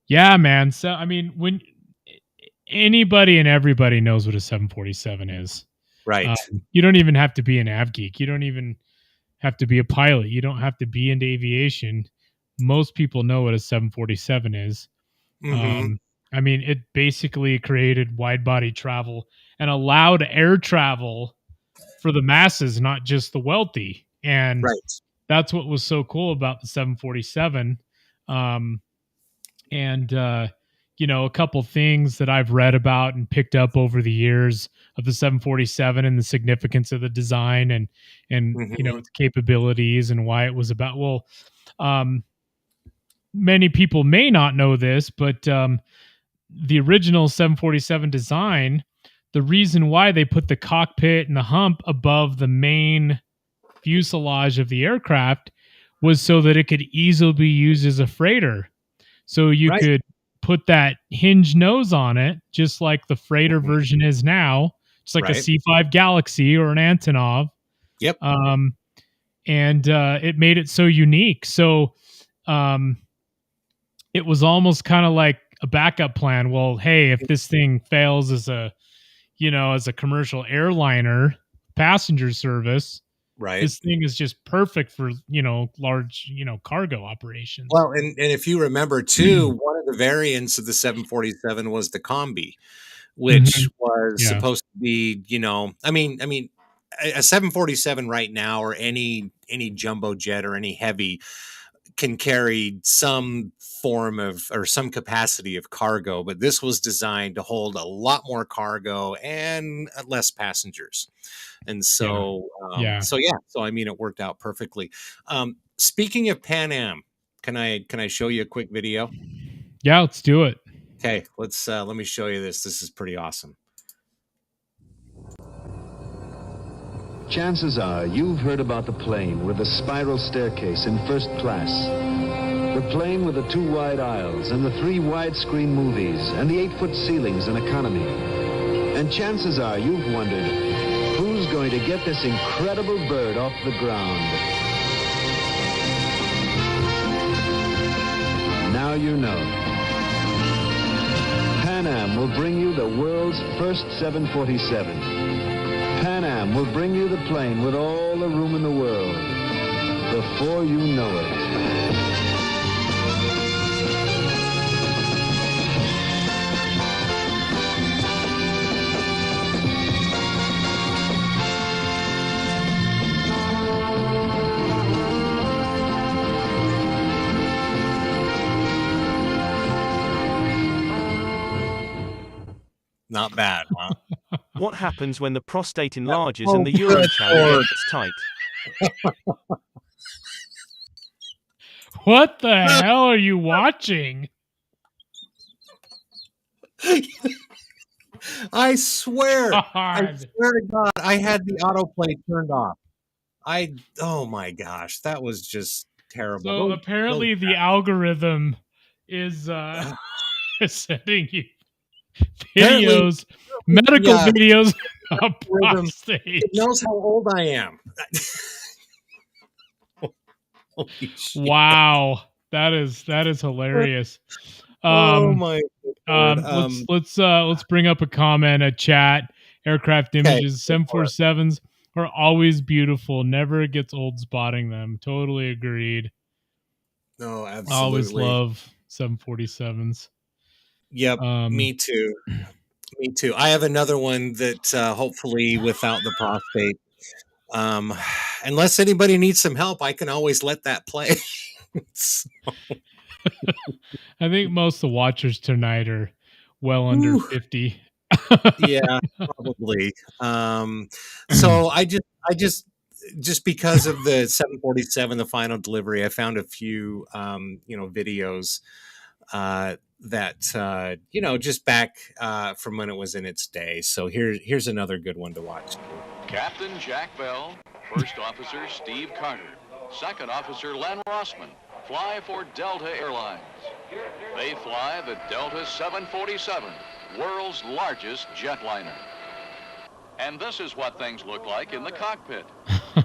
Yeah, man. So I mean, when anybody and everybody knows what a 747 is,
right?
You don't even have to be an AVGEEK. You don't even have to be a pilot. You don't have to be into aviation. Most people know what a 747 is. I mean, it basically created wide body travel and allowed air travel for the masses, not just the wealthy. And that's what was so cool about the 747. A couple things that I've read about and picked up over the years of the 747 and the significance of the design and its capabilities and why it was about. Well, many people may not know this, but the original 747 design, the reason why they put the cockpit and the hump above the main fuselage of the aircraft was so that it could easily be used as a freighter. So you could put that hinge nose on it, just like the freighter version is now, just like a C-5 Galaxy or an Antonov.
Yep.
And it made it so unique. So it was almost kind of like a backup plan. Well, hey, if this thing fails as a commercial airliner passenger service, this thing is just perfect for, large, cargo operations.
Well, and if you remember too, one of the variants of the 747 was the Combi, which was supposed to be, a 747 right now, or any jumbo jet or any heavy, can carry some form of or some capacity of cargo, but this was designed to hold a lot more cargo and less passengers. And so, so I mean, it worked out perfectly. Speaking of Pan Am, can I show you a quick video?
Yeah, let's do it.
Okay, let me show you this. This is pretty awesome.
Chances are you've heard about the plane with the spiral staircase in first class. The plane with the 2 wide aisles and the 3 widescreen movies and the 8-foot ceilings in economy. And chances are you've wondered, who's going to get this incredible bird off the ground? Now you know. Pan Am will bring you the world's first 747. Pan Am will bring you the plane with all the room in the world. Before you know it.
Not bad, huh?
What happens when the prostate enlarges and the urine channel gets tight?
What the hell are you watching?
I swear
God.
to God, I had the autoplay turned off. Oh my gosh, that was just terrible.
So apparently the algorithm is sending you videos, medical videos of prostate.
It knows how old I am. Holy shit.
Wow, that is hilarious.
Oh my God.
Let's bring up a comment, a chat. Aircraft images, 747s are always beautiful. Never gets old spotting them. Totally agreed.
No, absolutely.
Always love 747s.
Yep, me too. Me too. I have another one that hopefully without the prostate. Unless anybody needs some help, I can always let that play. So.
I think most of the watchers tonight are well under 50.
Yeah, probably. So I just because of the 747, the final delivery, I found a few videos that just back from when it was in its day. So here's another good one to watch.
Captain Jack Bell, First Officer Steve Carter, Second Officer Len Rossman fly for Delta Airlines. They fly the Delta 747, world's largest jetliner. And this is what things look like in the cockpit.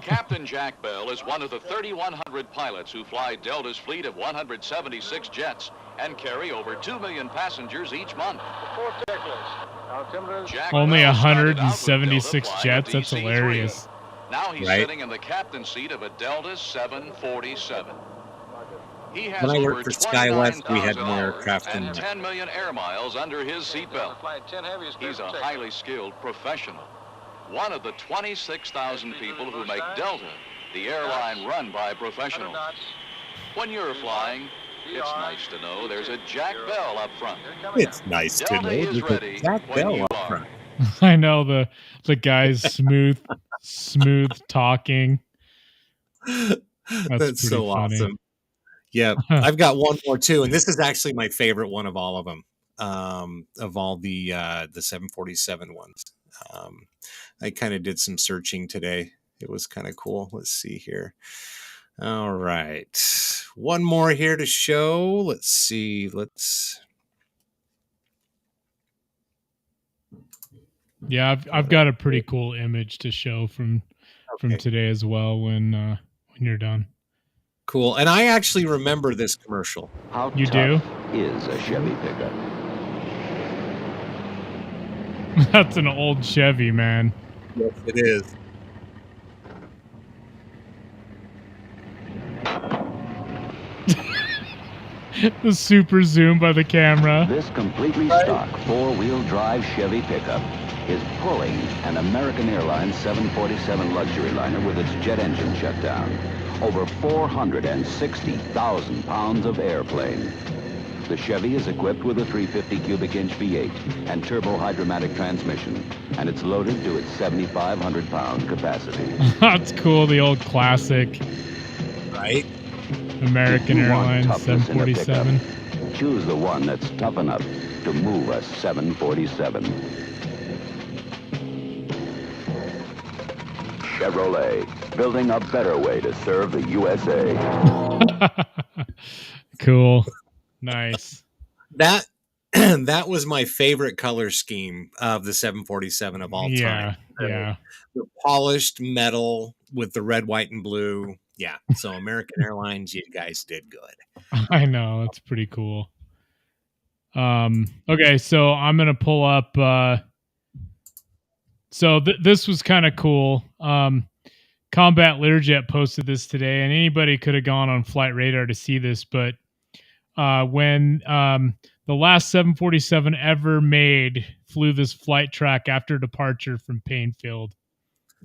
Captain Jack Bell is one of the 3,100 pilots who fly Delta's fleet of 176 jets and carry over 2 million passengers each month. Jack
Only
Bell started out with
176
Delta
jets?
flying
That's
DC-3.
hilarious.
Now he's
Right.
sitting in the captain's seat of a Delta 747. He has
When I
over
worked for SkyWest, we had
29,000
more
hours
aircraft
and
than
10 million air miles under his seatbelt. He's a highly skilled professional. One of the 26,000 people who make Delta the airline run by professionals. When you're flying, it's nice to know there's a Jack Bell up front.
It's nice to
Delta
know
is
there's a
ready
Jack
when
Bell
you
up
are.
front.
I know the guy's smooth talking.
That's so
pretty funny.
awesome. Yeah, I've got one more too, and this is actually my favorite one of all of them, of all the 747 ones. I kind of did some searching today. It was kind of cool. Let's see here. All right, one more here to show. Let's see.
Yeah, I've got a pretty cool image to show from today as well when you're done.
Cool. And I actually remember this commercial.
How
You
tough is a Chevy pickup?
That's an old Chevy, man.
Yes, it is.
The super zoom by the camera.
This completely stock four-wheel drive Chevy pickup is pulling an American Airlines 747 luxury liner with its jet engine shut down. Over 460,000 pounds of airplane. The Chevy is equipped with a 350 cubic inch V8 and turbo hydromatic transmission, and it's loaded to its 7,500 pound capacity.
That's cool, the old classic.
Right?
American
If you want
Airlines
toughness in a
747.
pickup, choose the one that's tough enough to move a 747. Chevrolet, building a better way to serve the USA.
Cool. Nice.
That that was my favorite color scheme of the 747 of all time.
Yeah.
The polished metal with the red, white, and blue. Yeah. So American Airlines, you guys did good.
I know, that's pretty cool. Okay, so I'm gonna pull up. So this was kind of cool. Combat Learjet posted this today, and anybody could have gone on Flight Radar to see this, but when the last 747 ever made flew this flight track after departure from Painfield.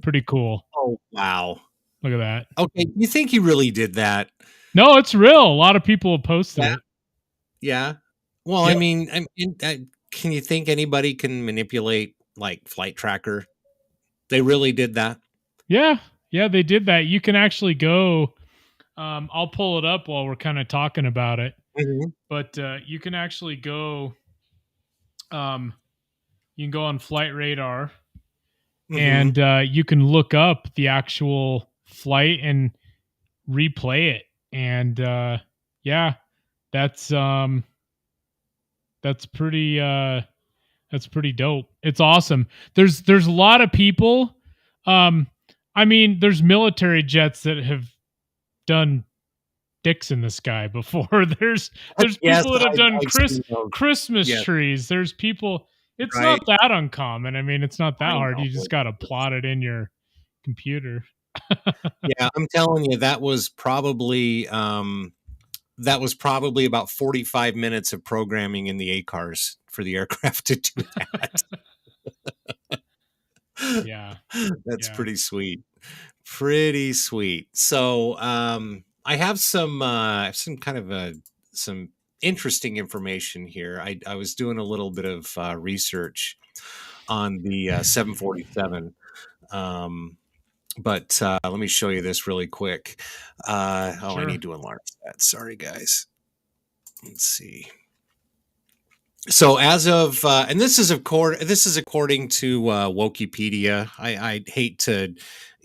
Pretty cool.
Oh, wow.
Look at that.
Okay, you think he really did that?
No, it's real. A lot of people have posted it.
Yeah. Well, yep. I mean, can you think anybody can manipulate like Flight Tracker? They really did that?
Yeah, they did that. You can actually go. I'll pull it up while we're kind of talking about it.
Mm-hmm.
But you can actually go. You can go on Flight Radar, and you can look up the actual flight and replay it. And yeah, that's pretty dope. It's awesome. There's a lot of people. I mean, there's military jets that have done dicks in the sky before. There's people that have done Christmas trees. There's people. It's not that uncommon. I mean, it's not that hard. You just got to plot it in your computer.
Yeah, I'm telling you, that was probably about 45 minutes of programming in the ACARS for the aircraft to do that.
Yeah,
that's pretty sweet. Pretty sweet. So I have some kind of some interesting information here. I was doing a little bit of research on the 747. But let me show you this really quick. Sure. I need to enlarge that. Sorry, guys. Let's see. So as of and this is according to Wikipedia. I hate to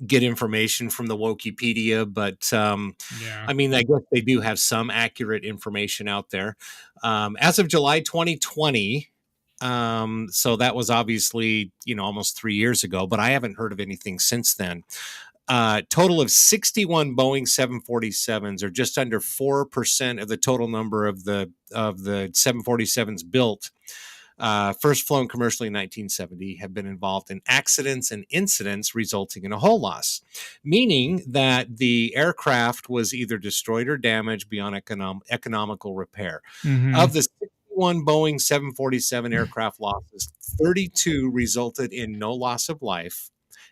get information from the Wikipedia, but I mean, I guess they do have some accurate information out there. As of July 2020. So that was obviously, almost 3 years ago, but I haven't heard of anything since then. Total of 61 Boeing 747s, or just under 4% of the total number of the 747s built, first flown commercially in 1970, have been involved in accidents and incidents resulting in a hull loss, meaning that the aircraft was either destroyed or damaged beyond economical repair. Of the 61 Boeing 747 aircraft losses, 32 resulted in no loss of life.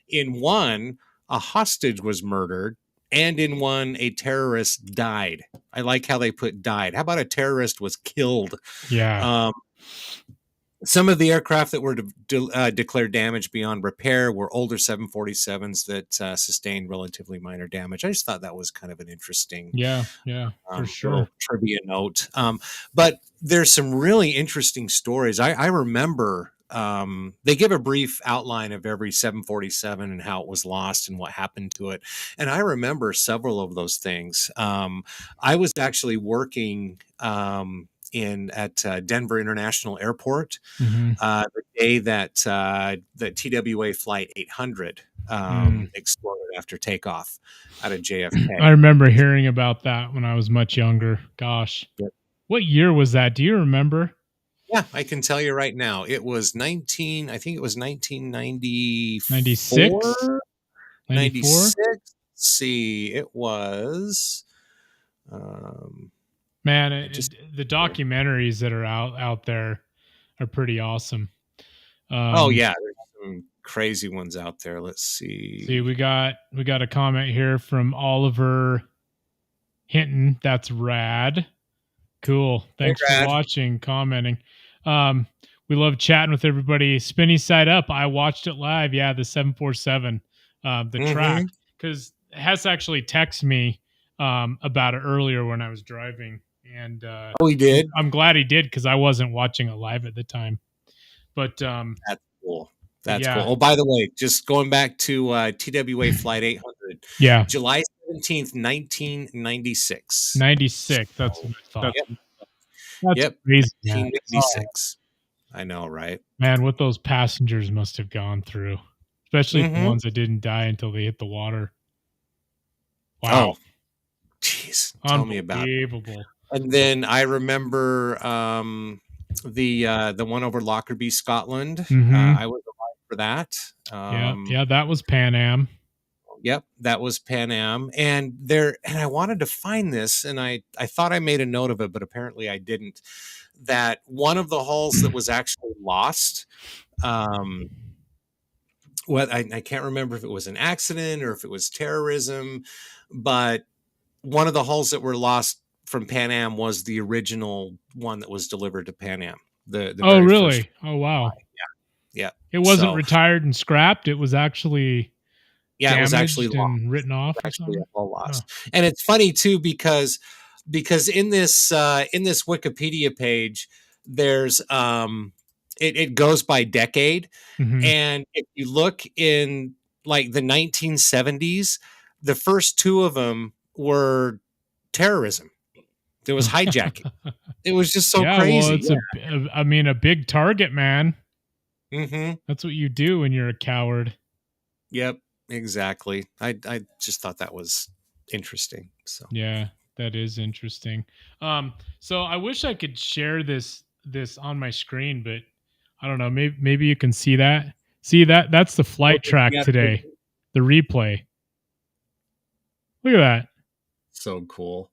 In one, a hostage was murdered, and in one, a terrorist died. I like how they put died. How about a terrorist was killed?
Yeah.
Some of the aircraft that were declared damaged beyond repair were older 747s that sustained relatively minor damage. I just thought that was kind of an interesting,
for sure,
trivia note. But there's some really interesting stories. I remember they give a brief outline of every 747 and how it was lost and what happened to it. And I remember several of those things. I was actually working at Denver International Airport the day that the TWA Flight 800 exploded after takeoff out of JFK.
I remember hearing about that when I was much younger. Gosh.
Yep.
What year was that? Do you remember?
Yeah, I can tell you right now. It was 1996? 96? Let's see, it was...
Man, the documentaries that are out there are pretty awesome.
There's some crazy ones out there. Let's see.
See, we got a comment here from Oliver Hinton. That's rad. Cool. Thanks for watching, commenting. We love chatting with everybody. Spinny Side Up. I watched it live. Yeah, the 747, the track, because Hess actually texted me about it earlier when I was driving. And
he did.
I'm glad he did, because I wasn't watching it live at the time. But
that's cool. That's cool. Oh, by the way, just going back to TWA Flight 800.
Yeah,
July 17th, 1996.
96. That's what I thought.
Yep.
That's
Yep,
crazy, man.
1996. I know, right?
Man, what those passengers must have gone through, especially the ones that didn't die until they hit the water. Wow.
Oh, jeez, tell me about it.
Unbelievable.
And then I remember the one over Lockerbie, Scotland.
Mhm.
I was alive for that.
Yeah, that was Pan Am.
Yep, that was Pan Am. And I wanted to find this, and I thought I made a note of it, but apparently I didn't. That one of the hulls that was actually lost, what I can't remember if it was an accident or if it was terrorism, but one of the hulls that were lost from Pan Am was the original one that was delivered to Pan Am. The
Oh,
very
really?
first.
Oh, wow.
Yeah.
It wasn't
So,
retired and scrapped. It was actually
yeah, it was
damaged
actually lost.
and written off or
Actually,
something.
all lost. And it's funny too because in this Wikipedia page, there's it goes by decade,
Mhm.
and if you look in like the 1970s, the first two of them were terrorism. There was hijacking. It was just so
Yeah,
crazy.
well, it's a big target, man.
Mm-hmm.
That's what you do when you're a coward.
Yep, exactly. I just thought that was interesting. So
Yeah, that is interesting. So I wish I could share this on my screen, but I don't know. Maybe you can see that. See that's the flight track
yeah,
today. The replay. Look at that.
so cool.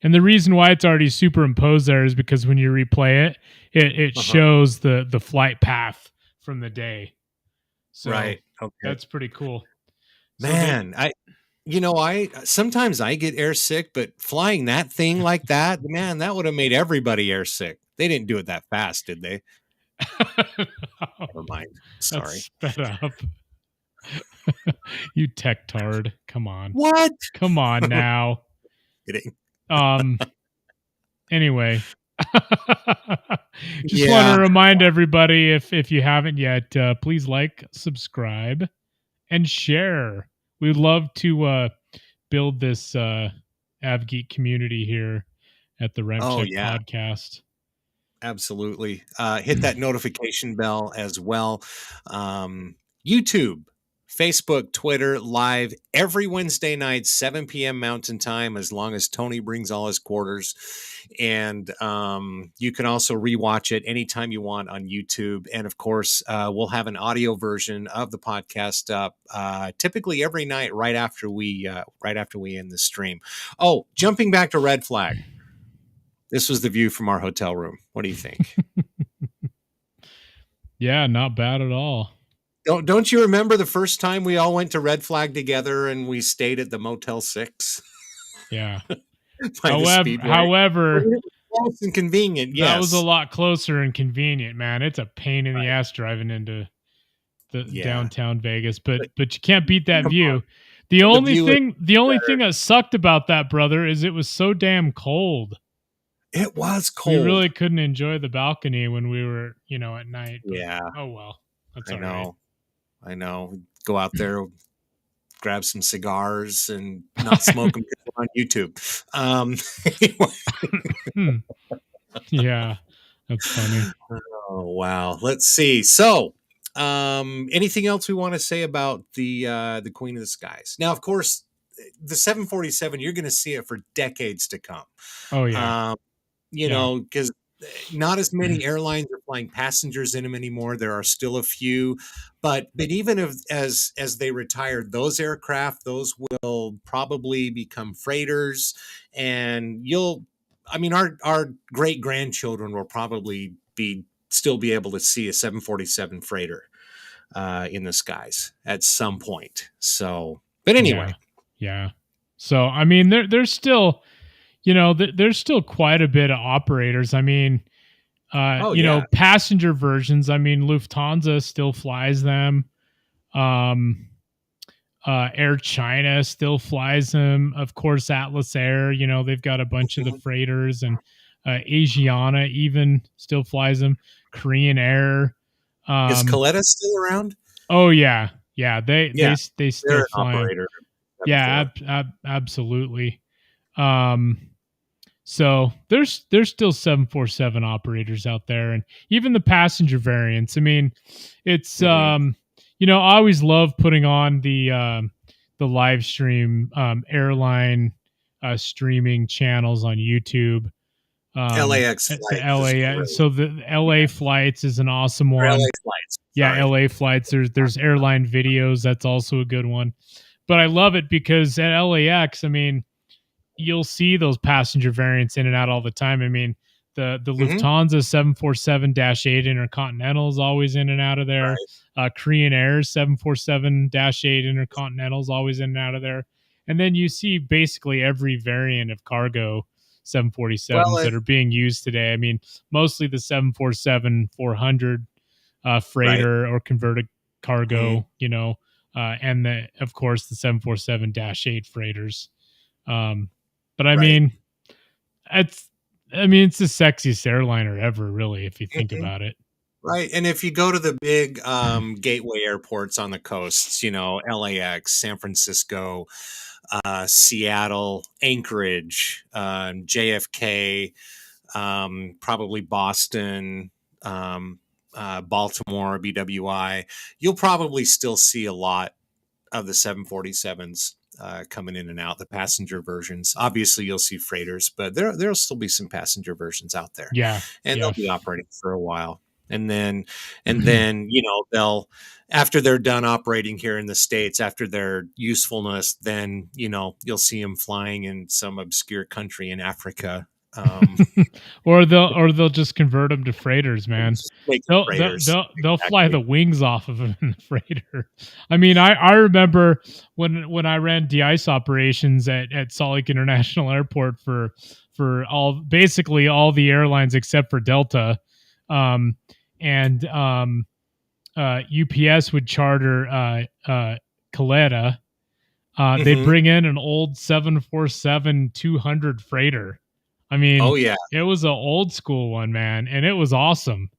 And the reason why it's already superimposed there is because when you replay it, it shows the flight path from the day. So
Right. Okay.
that's pretty cool.
Man, I sometimes I get airsick, but flying that thing like that, man, that would have made everybody airsick. They didn't do it that fast, did they? Never mind. Sorry.
That's sped up. You tech tard. Come on.
What?
Come on now.
Kidding.
Anyway. Just want to remind everybody, if you haven't yet, please like, subscribe, and share. We'd love to build this AvGeek community here at the RampCheck podcast.
Absolutely. Hit that notification bell as well. YouTube, Facebook, Twitter, live every Wednesday night, 7 p.m. Mountain Time, as long as Tony brings all his quarters. And you can also rewatch it anytime you want on YouTube. And of course, we'll have an audio version of the podcast up typically every night right after we end the stream. Oh, jumping back to Red Flag. This was the view from our hotel room. What do you think?
Yeah, not bad at all.
Don't you remember the first time we all went to Red Flag together and we stayed at the Motel 6?
Yeah.
However, close and convenient. Yes,
that was a lot closer and convenient, man. It's a pain in the ass driving into the downtown Vegas, but you can't beat that view. The only thing that sucked about that, brother, is it was so damn cold.
It was cold.
We really couldn't enjoy the balcony when we were, at night. But,
yeah.
Oh well, that's
I
all
know.
right.
I know. Go out there, grab some cigars, and not smoke them on YouTube.
Anyway. Yeah, that's funny.
Oh wow. Let's see. So, anything else we want to say about the Queen of the Skies? Now, of course, the 747. You're going to see it for decades to come.
Oh yeah.
Because not as many airlines are flying passengers in them anymore. There are still a few, but even as they retire those aircraft, those will probably become freighters, and our great grandchildren will probably still be able to see a 747 freighter in the skies at some point. So, but anyway,
yeah. So there's still. There's still quite a bit of operators. Passenger versions. Lufthansa still flies them. Air China still flies them. Of course, Atlas Air, they've got a bunch of the freighters, and Asiana even still flies them. Korean Air.
Is Coletta still around?
Oh yeah. Yeah. They still fly.
Operator.
Yeah, absolutely. So there's still 747 operators out there, and even the passenger variants. I mean, it's you know, I always love putting on the live stream airline streaming channels on YouTube.
LAX
The
flights is
LA,
great.
so the LA flights is an awesome
Or
one.
LA flights.
Yeah,
Sorry.
LA flights. There's airline videos. That's also a good one. But I love it because at LAX, I mean, you'll see those passenger variants in and out all the time. I mean, the Lufthansa 747-8 Intercontinental is always in and out of there. Korean Air's 747-8 Intercontinental is always in and out of there. And then you see basically every variant of cargo 747s that are being used today. I mean, mostly the 747-400 freighter or converted cargo, you know, and of course the 747-8 freighters. But I mean, it's the sexiest airliner ever, really, if you think about it.
Right. And if you go to the big gateway airports on the coasts, you know, LAX, San Francisco, Seattle, Anchorage, JFK, probably Boston, Baltimore, BWI, you'll probably still see a lot of the 747s coming in and out, the passenger versions. Obviously, you'll see freighters, but there'll still be some passenger versions out there.
Yeah.
And they'll be operating for a while. And then, you know, they'll, after they're done operating here in the States, after their usefulness, then, you know, you'll see them flying in some obscure country in Africa.
Or they'll just convert them to freighters, man. They'll fly the wings off of them in the freighter. I mean, I remember when I ran de-ice operations at Salt Lake International Airport for basically all the airlines except for Delta. UPS would charter Caleta. They'd bring in an old 747-200 freighter. I mean, it was an old school one, man, and it was awesome.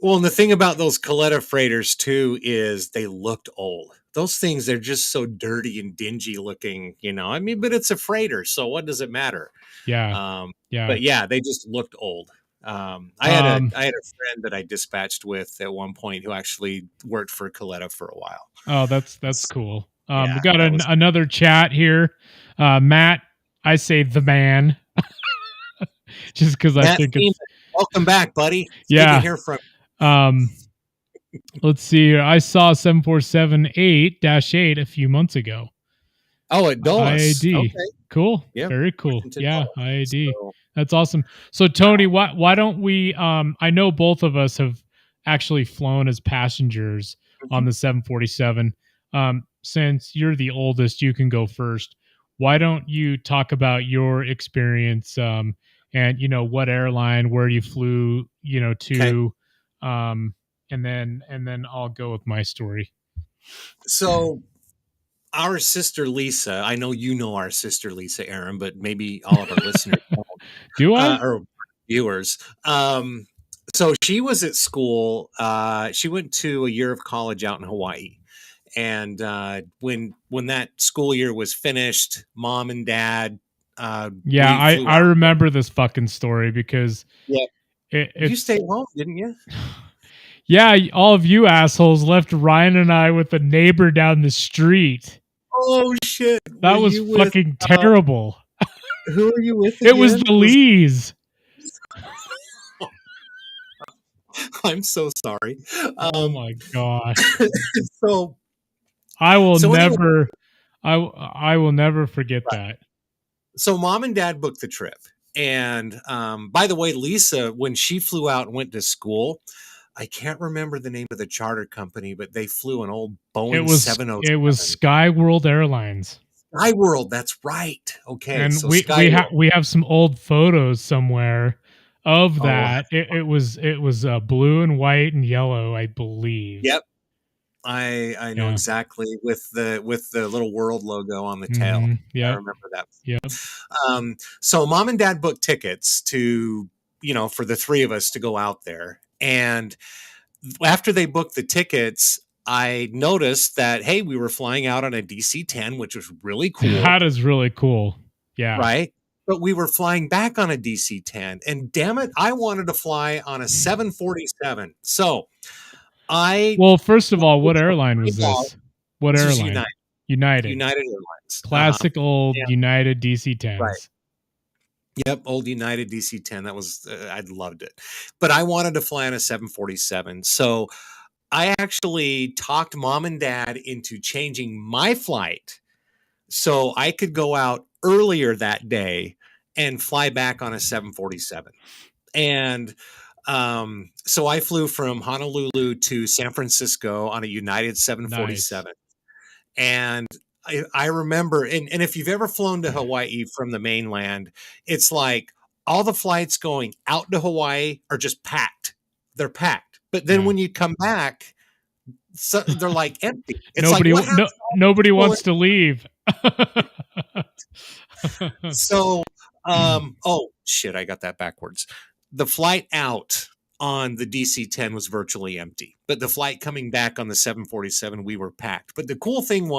Well, and the thing about those Caleta freighters too is they looked old. Those things, they're just so dirty and dingy looking, you know. I mean, but it's a freighter, so what does it matter?
Yeah.
But yeah, they just looked old. I had a friend that I dispatched with at one point who actually worked for Caleta for a while.
Oh, that's cool. We got another chat here. Matt, I say the man. Just because I think it's...
Welcome back, buddy. It's
good
to hear from
let's see here. I saw 747-8 a few months ago.
Oh, it does.
IAD.
Okay.
Cool.
Yep.
Very cool. Yeah, IAD. So. That's awesome. So Tony, why don't we I know both of us have actually flown as passengers on the 747. Since you're the oldest, you can go first. Why don't you talk about your experience and you know what airline, where you flew, you know, to and then I'll go with my story.
So our sister Lisa, I know you know our sister Lisa, Aaron, but maybe all of our listeners don't.
Do I?
Or viewers. So she was at school. She went to a year of college out in Hawaii. And when that school year was finished, mom and dad
I remember this fucking story because
you stayed home, didn't you?
Yeah, all of you assholes left Ryan and I with a neighbor down the street.
Oh shit.
That was fucking terrible.
Who are you with
again? It was the Lees.
I'm so sorry.
Oh my gosh.
So
I will never forget that.
So mom and dad booked the trip. And by the way, Lisa, when she flew out and went to school, I can't remember the name of the charter company, but they flew an old Boeing 707.
It was Skyworld Airlines.
Skyworld, that's right. Okay.
And
so
we have some old photos somewhere of that. It was blue and white and yellow, I believe.
Yep. I know exactly with the little world logo on the tail. I remember that.
Yep.
So mom and dad booked tickets to, you know, for the three of us to go out there. And after they booked the tickets, I noticed that, hey, we were flying out on a DC-10, which was really cool.
That is really cool. Yeah.
Right. but we were flying back on a DC-10, and damn it, I wanted to fly on a 747. So
Well, first of all, what airline was this? What
This was
airline? United.
United Airlines.
Classic old
Yeah.
United DC-10s.
Right. Yep, old United DC-10. That was I loved it, but I wanted to fly on a 747. So I actually talked mom and dad into changing my flight so I could go out earlier that day and fly back on a 747. And so I flew from Honolulu to San Francisco on a United 747. Nice. And I remember, and if you've ever flown to Hawaii from the mainland, it's like all the flights going out to Hawaii are just packed. They're packed. But then when you come back, so they're like empty. It's
nobody wants to leave.
So, oh shit, I got that backwards. The flight out on the DC-10 was virtually empty, but the flight coming back on the 747, we were packed. But the cool thing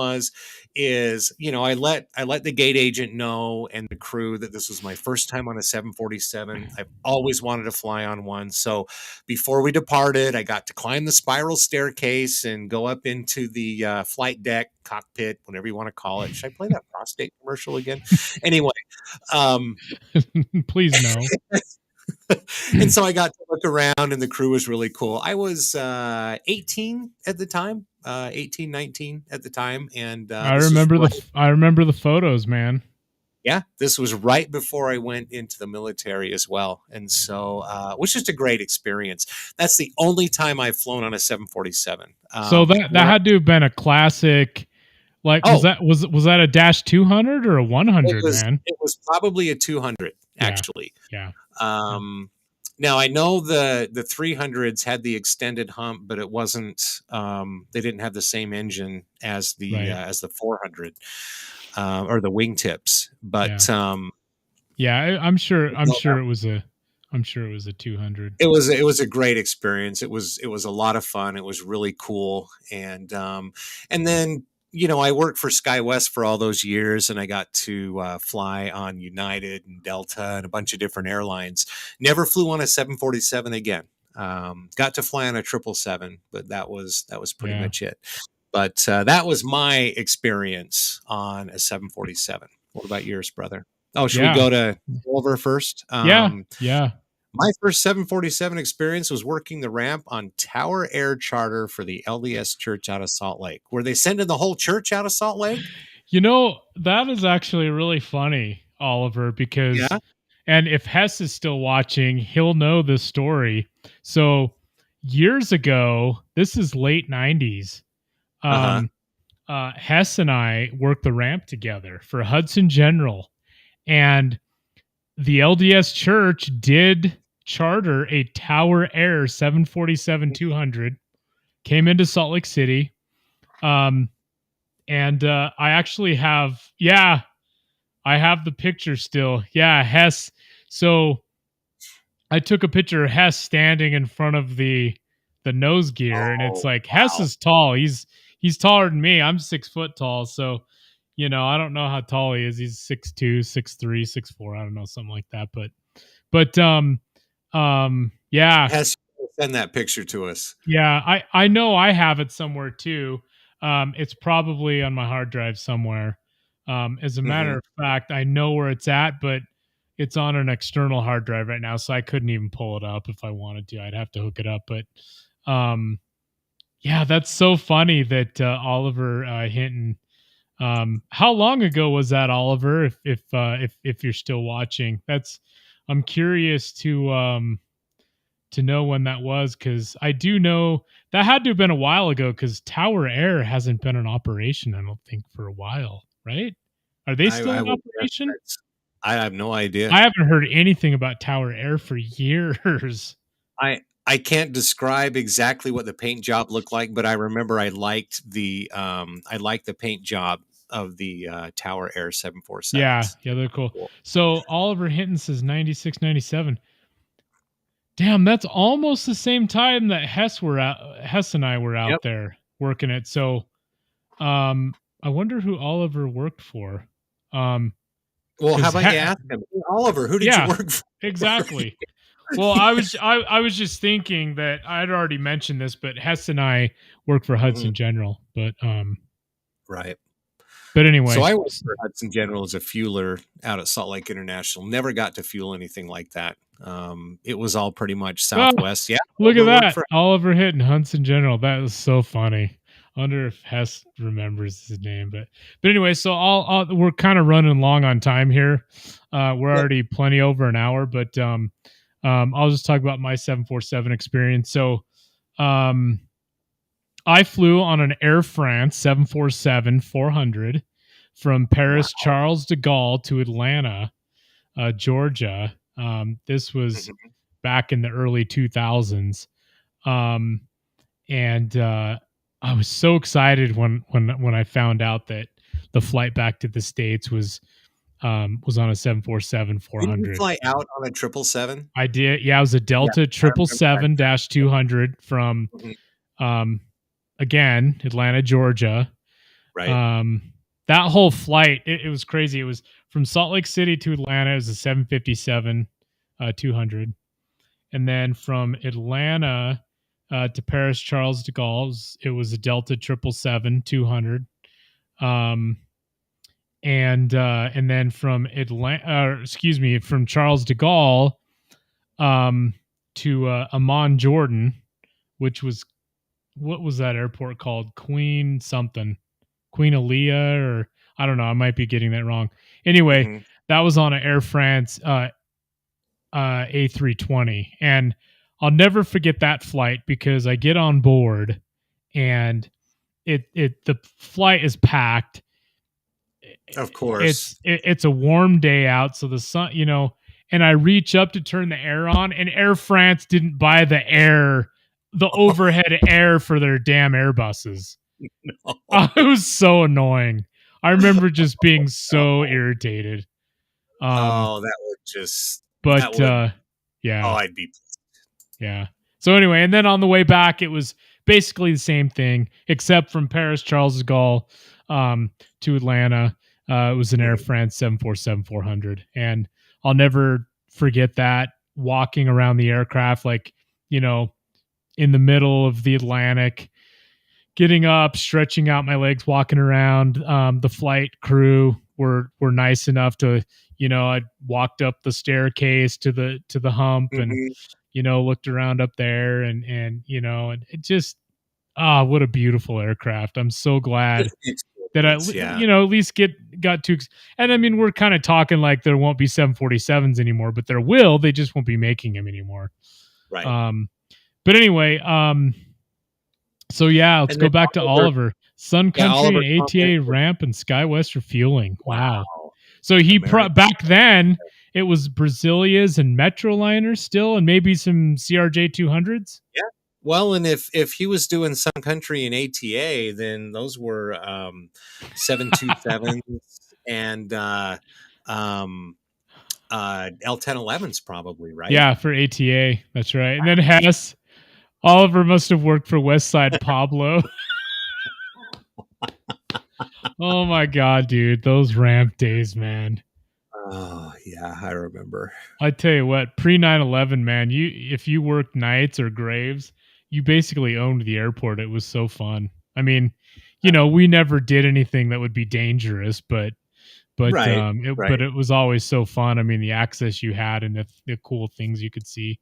is, I let the gate agent know and the crew that this was my first time on a 747. I've always wanted to fly on one. So before we departed, I got to climb the spiral staircase and go up into the flight deck, cockpit, whatever you want to call it. Should I play that prostate commercial again? Anyway,
please no.
And so I got to look around, and the crew was really cool. I was 18 at the time, 18, 19 at the time. And
I remember the photos, man.
Yeah, this was right before I went into the military as well. And so it was just a great experience. That's the only time I've flown on a 747.
So that had to have been a classic. Like, was that a -200 or a 100, man?
It was probably a 200, actually.
Yeah.
Now I know the 300s had the extended hump, but it wasn't. They didn't have the same engine as the 400 or the wingtips. But
I'm sure it was a 200.
It was a great experience. It was a lot of fun. It was really cool, and then. I worked for SkyWest for all those years, and I got to fly on United and Delta and a bunch of different airlines. Never flew on a 747 again. Got to fly on a 777, but that was pretty much it. But that was my experience on a 747. What about yours, brother? Oh, should we go to Oliver first?
Yeah.
My first 747 experience was working the ramp on Tower Air Charter for the LDS Church out of Salt Lake. Were they sending the whole church out of Salt Lake?
That is actually really funny, Oliver, because, and if Hess is still watching, he'll know this story. So years ago, this is late 90s, Hess and I worked the ramp together for Hudson General, and the LDS Church did charter a Tower Air 747-200, came into Salt Lake City. And I actually have, I have the picture still. Yeah, Hess. So I took a picture of Hess standing in front of the nose gear, and it's like, Hess is tall. He's taller than me. I'm 6 foot tall. So, I don't know how tall he is. He's 6'2", 6'3", 6'4". I don't know, something like that. But
Hess, send that picture to us.
Yeah, I know I have it somewhere too. It's probably on my hard drive somewhere. As a matter of fact, I know where it's at, but it's on an external hard drive right now, so I couldn't even pull it up if I wanted to. I'd have to hook it up. But that's so funny that Oliver Hinton. How long ago was that, Oliver? If you're still watching, I'm curious to know when that was, because I do know that had to have been a while ago, because Tower Air hasn't been in operation, I don't think, for a while, right? Are they still in operation?
I have no idea.
I haven't heard anything about Tower Air for years.
I can't describe exactly what the paint job looked like, but I remember I liked the paint job of the Tower Air 747.
Yeah, they're cool. So Oliver Hinton says 96, 97. Damn, that's almost the same time that Hess and I were out there working it. So I wonder who Oliver worked for.
Well, how
'Cause
about you ask him, Oliver? Who did you work for?
Exactly. Well, I was just thinking that I'd already mentioned this, but Hess and I work for Hudson General, but
Right.
But anyway,
so I worked for Hudson General as a fueler out at Salt Lake International. Never got to fuel anything like that. It was all pretty much Southwest. Yeah,
look at
Oliver worked
that,
for-
Oliver hitting Hudson General. That was so funny. I wonder if Hess remembers his name, but anyway, so we're kind of running long on time here. We're already plenty over an hour, but I'll just talk about my 747 experience. So, I flew on an Air France 747-400 from Paris Charles de Gaulle to Atlanta, Georgia. This was back in the early 2000s. And I was so excited when I found out that the flight back to the States was on a 747-400.
Didn't you fly out on a 777?
I did. Yeah, it was a Delta 777-200 from again, Atlanta, Georgia.
Right.
That whole flight, it was crazy. It was from Salt Lake City to Atlanta. It was a 757-200. And then from Atlanta to Paris Charles de Gaulle, it was a Delta 777-200. And then from from Charles de Gaulle to Amman, Jordan, which was, what was that airport called? Queen Alia, or I don't know. I might be getting that wrong. Anyway, that was on an Air France A320, and I'll never forget that flight because I get on board and the flight is packed.
Of course,
it's a warm day out, so the sun, and I reach up to turn the air on, and Air France didn't buy the overhead air for their damn Airbuses.
No.
It was so annoying. I remember just being so irritated.
That would just.
But yeah.
Oh, I'd be.
Yeah. So anyway, and then on the way back, it was basically the same thing, except from Paris Charles de Gaulle to Atlanta. It was an Air France 747-400, and I'll never forget that, walking around the aircraft, like, in the middle of the Atlantic, getting up, stretching out my legs, walking around. The flight crew were nice enough to, I walked up the staircase to the hump and, looked around up there and it just, what a beautiful aircraft. I'm so glad that I, at least got to, and I mean, we're kind of talking like there won't be 747s anymore, but there will, they just won't be making them anymore.
Right.
But anyway, so yeah, let's go back to Oliver. Sun Country and ATA ramp and SkyWest refueling. Wow. So he back then it was Brazilias and Metroliners still, and maybe some CRJ 200s.
Yeah. Well, and if he was doing Sun Country and ATA, then those were 727s and L1011s probably, right?
Yeah, for ATA. That's right. And then Hess. Oliver must have worked for Westside Pablo. Oh my God, dude. Those ramp days, man.
Oh, yeah, I remember.
I tell you what, pre 9/11, man, if you worked nights or graves, you basically owned the airport. It was so fun. I mean, we never did anything that would be dangerous, but it was always so fun. I mean, the access you had and the cool things you could see.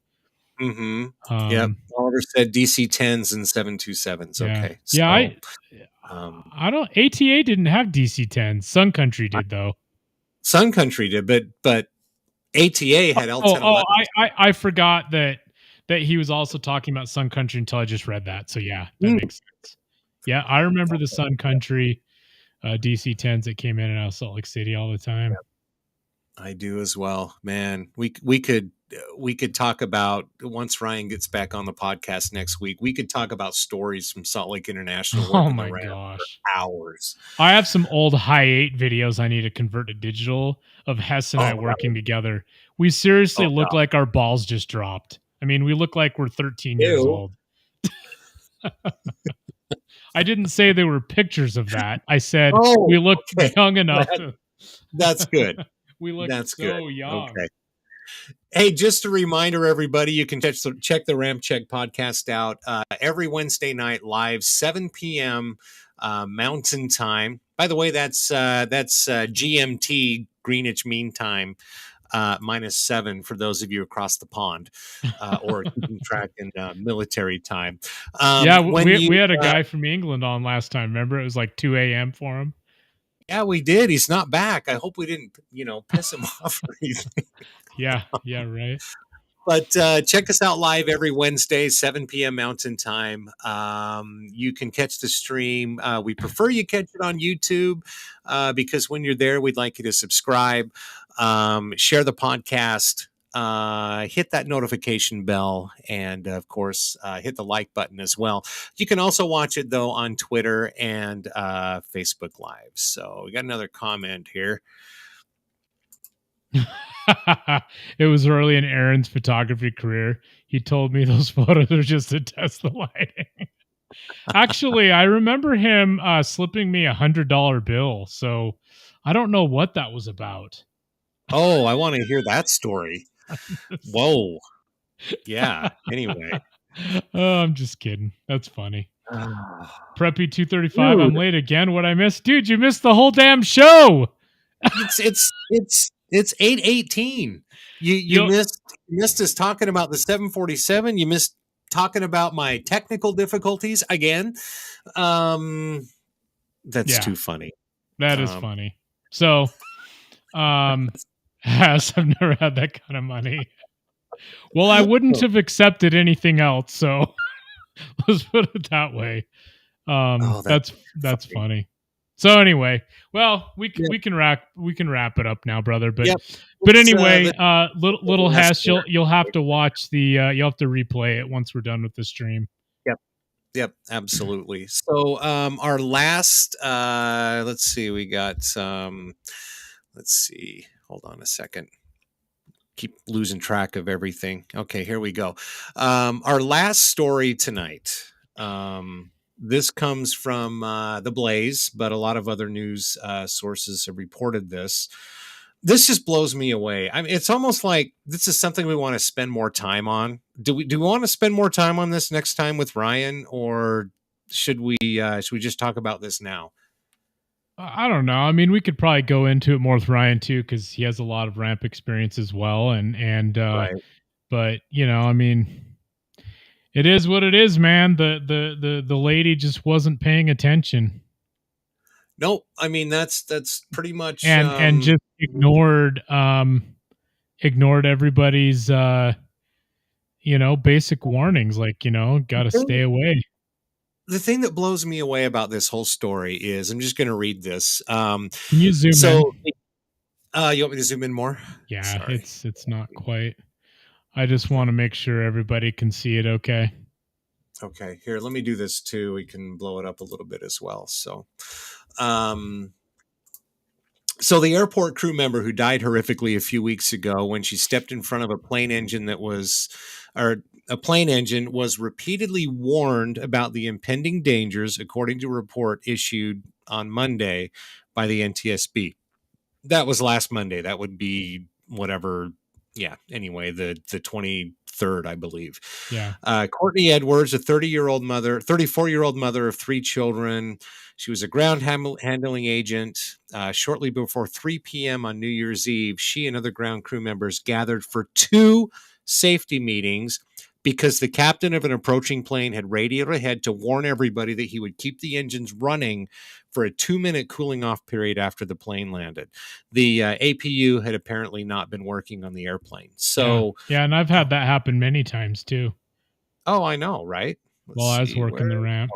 Yep. Oliver said DC-10s and 727s.
Yeah.
Okay.
So, yeah, I don't. ATA didn't have DC-10s. Sun Country did though.
Sun Country did, but ATA had L1011.
I forgot that he was also talking about Sun Country until I just read that. So yeah, that makes sense. Yeah, I remember the Sun Country DC-10s that came in and out of Salt Lake City all the time.
I do as well, man. We could talk about, once Ryan gets back on the podcast next week, we could talk about stories from Salt Lake International.
Oh my gosh,
for hours.
I have some old High 8 videos I need to convert to digital of Hess and I working together. We seriously look like our balls just dropped. I mean, we look like we're 13 years old. I didn't say there were pictures of that. I said we looked young enough.
That's good.
We look
That's
so
good.
young.
Okay. Hey, just a reminder, everybody, you can check the RampCheck podcast out every Wednesday night live, 7 p.m. Mountain Time. By the way, that's GMT, Greenwich Mean Time, -7 for those of you across the pond or keeping track in military time.
We had a guy from England on last time. Remember, it was like 2 a.m. for him.
Yeah, we did. He's not back. I hope we didn't, piss him off or anything.
Yeah, right.
But check us out live every Wednesday, 7 p.m. Mountain Time. You can catch the stream. We prefer you catch it on YouTube because when you're there, we'd like you to subscribe, share the podcast, hit that notification bell, and, of course, hit the like button as well. You can also watch it, though, on Twitter and Facebook Live. So we got another comment here.
It was early in Aaron's photography career. He told me those photos are just to test the lighting. Actually, I remember him slipping me $100 bill. So I don't know what that was about.
Oh, I want to hear that story. Whoa. Yeah. Anyway.
Oh, I'm just kidding. That's funny. Preppy 235. Dude. I'm late again. What I missed? Dude, you missed the whole damn show.
It's 8:18. You missed us talking about the 747. You missed talking about my technical difficulties again. That's too funny.
That is funny. So, I've never had that kind of money. Well, I wouldn't have accepted anything else. So let's put it that way. That's funny. So anyway, well, we can wrap it up now, brother. But anyway, little Hess, you'll have to watch you'll have to replay it once we're done with the stream.
Yep, absolutely. So our last, let's see, we got let's see, hold on a second. Keep losing track of everything. Okay, here we go. Our last story tonight. This comes from The Blaze, but a lot of other news sources have reported this. This just blows me away. I mean, it's almost like this is something we want to spend more time on. Do we want to spend more time on this next time with Ryan, or should we just talk about this now?
I don't know. I mean, we could probably go into it more with Ryan too, because he has a lot of ramp experience as well, and right. But I mean. It is what it is, man. The lady just wasn't paying attention.
Nope. I mean that's pretty much
and just ignored everybody's basic warnings, like got to stay away.
The thing that blows me away about this whole story is I'm just going to read this.
Can you zoom in?
You want me to zoom in more?
Yeah, sorry. It's not quite. I just want to make sure everybody can see it okay.
Okay, here, let me do this too. We can blow it up a little bit as well. So the airport crew member who died horrifically a few weeks ago when she stepped in front of a plane engine was repeatedly warned about the impending dangers, according to a report issued on Monday by the NTSB. That was last Monday. That would be whatever. Yeah. Anyway, the 23rd, I believe.
Yeah.
Courtney Edwards, a 34-year-old mother of 3 children. She was a ground handling agent. Shortly before 3 p.m. on New Year's Eve, she and other ground crew members gathered for 2 safety meetings because the captain of an approaching plane had radioed ahead to warn everybody that he would keep the engines running for a 2-minute cooling off period after the plane landed. The APU had apparently not been working on the airplane. So
yeah, and I've had that happen many times too.
Oh, I know, right?
While I was working the ramp.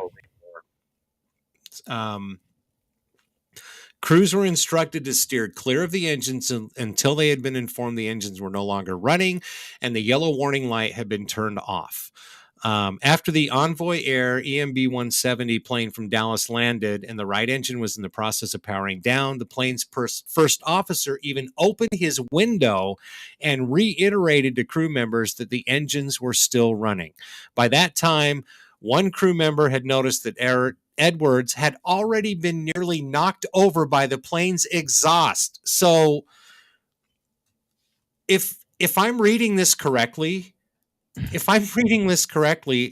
Crews were instructed to steer clear of the engines until they had been informed the engines were no longer running and the yellow warning light had been turned off. After the Envoy Air EMB 170 plane from Dallas landed and the right engine was in the process of powering down, the plane's first officer even opened his window and reiterated to crew members that the engines were still running. By that time, one crew member had noticed that Edwards had already been nearly knocked over by the plane's exhaust. So if I'm reading this correctly,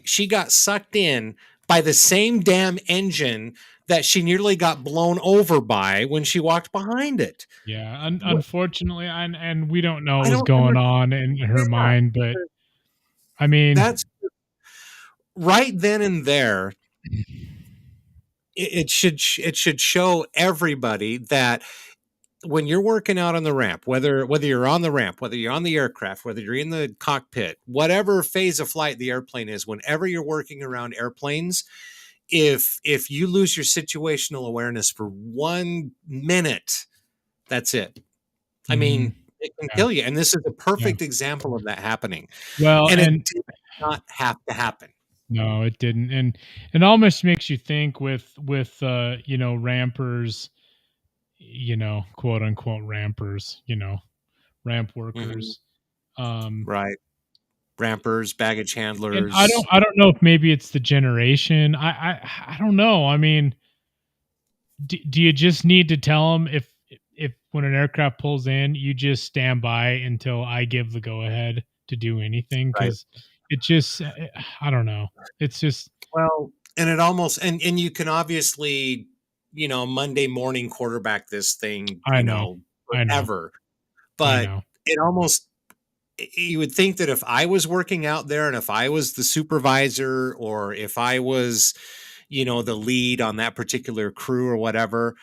she got sucked in by the same damn engine that she nearly got blown over by when she walked behind it.
Yeah, unfortunately, and we don't know what
I
was
don't
going on in
understand
her mind, but I mean,
that's right then and there. It should show everybody that when you're working out on the ramp, whether you're on the ramp, whether you're on the aircraft, whether you're in the cockpit, whatever phase of flight the airplane is, whenever you're working around airplanes, if you lose your situational awareness for 1 minute, that's it. I mean, it can kill you. And this is a perfect example of that happening.
Well,
and it
and
did not have to happen.
no, it didn't, and it almost makes you think with rampers, quote unquote rampers, ramp workers.
Right. Rampers, baggage handlers.
And I don't know if maybe it's the generation. I don't know. I mean, do you just need to tell them if when an aircraft pulls in, you just stand by until I give the go ahead to do anything? Because it just, I don't know. It's just,
well, and it almost, and you can obviously, Monday morning quarterback this thing, forever. But it almost, you would think that if I was working out there and if I was the supervisor or if I was, the lead on that particular crew or whatever,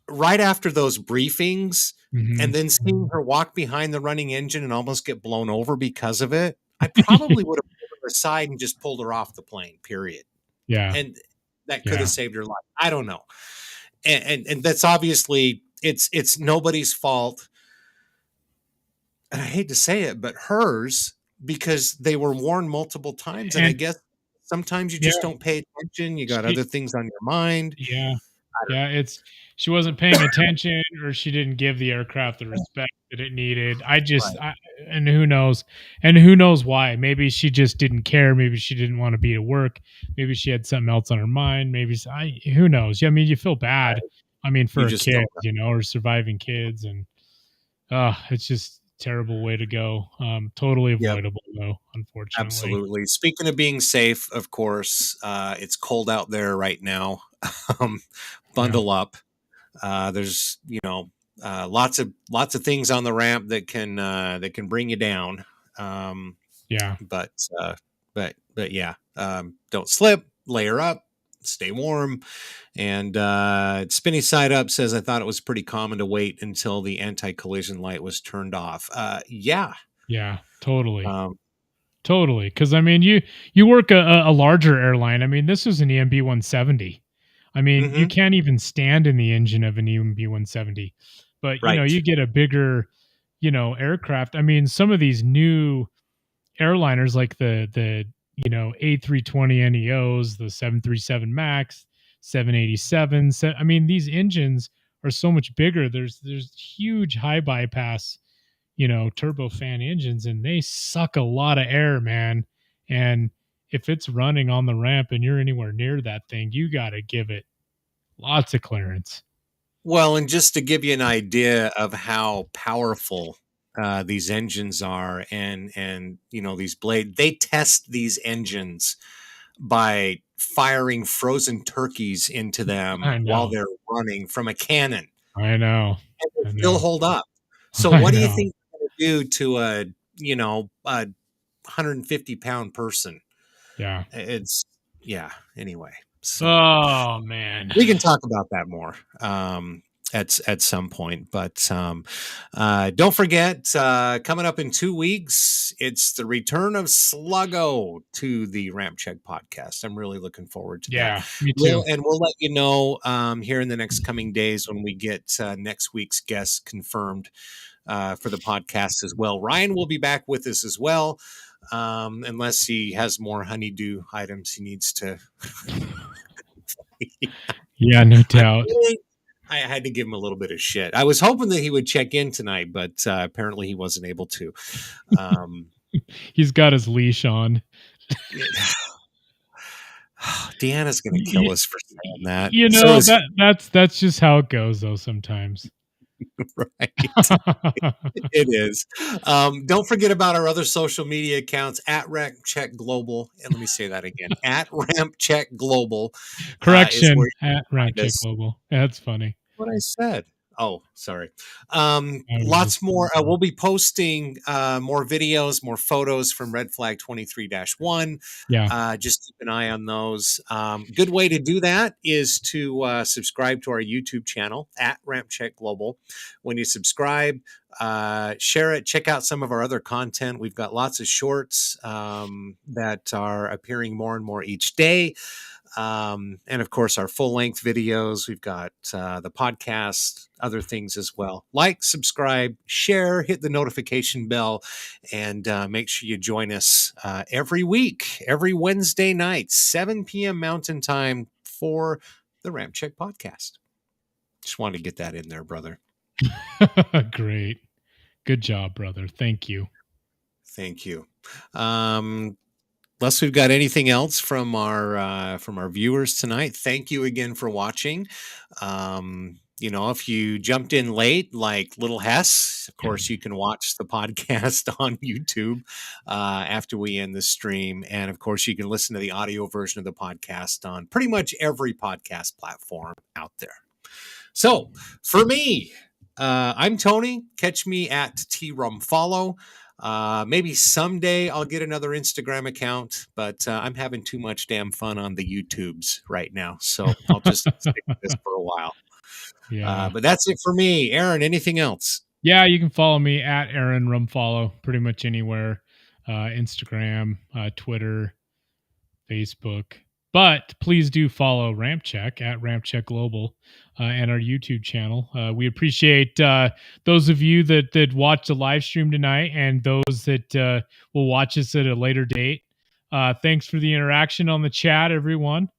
right after those briefings and then seeing her walk behind the running engine and almost get blown over because of it, I probably would have pulled her aside and just pulled her off the plane, period.
Yeah.
And that could have saved her life. I don't know. And that's obviously, it's nobody's fault. And I hate to say it, but hers, because they were warned multiple times. And I guess sometimes you just don't pay attention. You got other things on your mind.
Yeah. Yeah. She wasn't paying attention, or she didn't give the aircraft the respect that it needed. And who knows why? Maybe she just didn't care. Maybe she didn't want to be at work. Maybe she had something else on her mind. Maybe who knows? I mean, you feel bad. I mean, for a kid, or surviving kids, and it's just a terrible way to go. Totally avoidable though, unfortunately.
Absolutely. Speaking of being safe, of course, it's cold out there right now. Bundle up. There's lots of things on the ramp that can bring you down. But yeah, don't slip, layer up, stay warm. And Spinny Side Up says, I thought it was pretty common to wait until the anti-collision light was turned off. Yeah,
totally. Totally. Because I mean, you work a larger airline. I mean, this was an EMB 170. I mean, you can't even stand in the engine of an EMB 170. But you get a bigger, aircraft. I mean, some of these new airliners, like the A320 NEOs, the 737 MAX, 787. I mean, these engines are so much bigger. There's huge high bypass, turbofan engines, and they suck a lot of air, man. And if it's running on the ramp and you're anywhere near that thing, you got to give it lots of clearance.
Well, and just to give you an idea of how powerful these engines are, and these blades, they test these engines by firing frozen turkeys into them while they're running from a cannon.
I know.
And they still hold up. So what do you think they're going to do to a 150-pound person?
Yeah.
Anyway. So
oh man,
we can talk about that more at some point. But don't forget, coming up in 2 weeks, it's the return of Sluggo to the RampCheck podcast. I'm really looking forward to that.
Yeah, me too.
We'll let you know here in the next coming days when we get next week's guest confirmed for the podcast as well. Ryan will be back with us as well. Unless he has more honeydew items he needs to.
Yeah, no doubt.
I had to give him a little bit of shit. I was hoping that he would check in tonight, but apparently he wasn't able to.
He's got his leash on.
Deanna's going to kill us for saying that.
That's just how it goes, though. Sometimes.
Right. It is. Don't forget about our other social media accounts at RampCheck Global. And let me say that again, at RampCheck Global is where
Correction
you
at
can find
RampCheck
us.
Global. That's funny.
What I said. Oh, sorry.
I was
Lots
just
more. We'll be posting more videos, more photos from Red Flag 23-1.
yeah.
Just keep an eye on those. Good way to do that is to subscribe to our YouTube channel at RampCheck Global. When you subscribe, share it, check out some of our other content. We've got lots of shorts that are appearing more and more each day. And of course, our full length videos. We've got the podcast, other things as well. Like, subscribe, share, hit the notification bell, and make sure you join us every week, every Wednesday night, 7 p.m. Mountain Time for the RampCheck podcast. Just wanted to get that in there, brother.
Great. Good job, brother. Thank you.
Thank you. Unless we've got anything else from our viewers tonight, thank you again for watching. If you jumped in late, like Little Hess, of course, you can watch the podcast on YouTube after we end the stream. And of course, you can listen to the audio version of the podcast on pretty much every podcast platform out there. So for me, I'm Tony. Catch me at TRumFollow. Maybe someday I'll get another Instagram account, but I'm having too much damn fun on the YouTubes right now. So I'll just stick with this for a while.
Yeah.
But that's it for me. Aaron, anything else?
Yeah, you can follow me at Aaron RumFollow pretty much anywhere. Instagram, Twitter, Facebook. But please do follow RampCheck at RampCheck Global and our YouTube channel. We appreciate those of you that watch the live stream tonight and those that will watch us at a later date. Thanks for the interaction on the chat, everyone.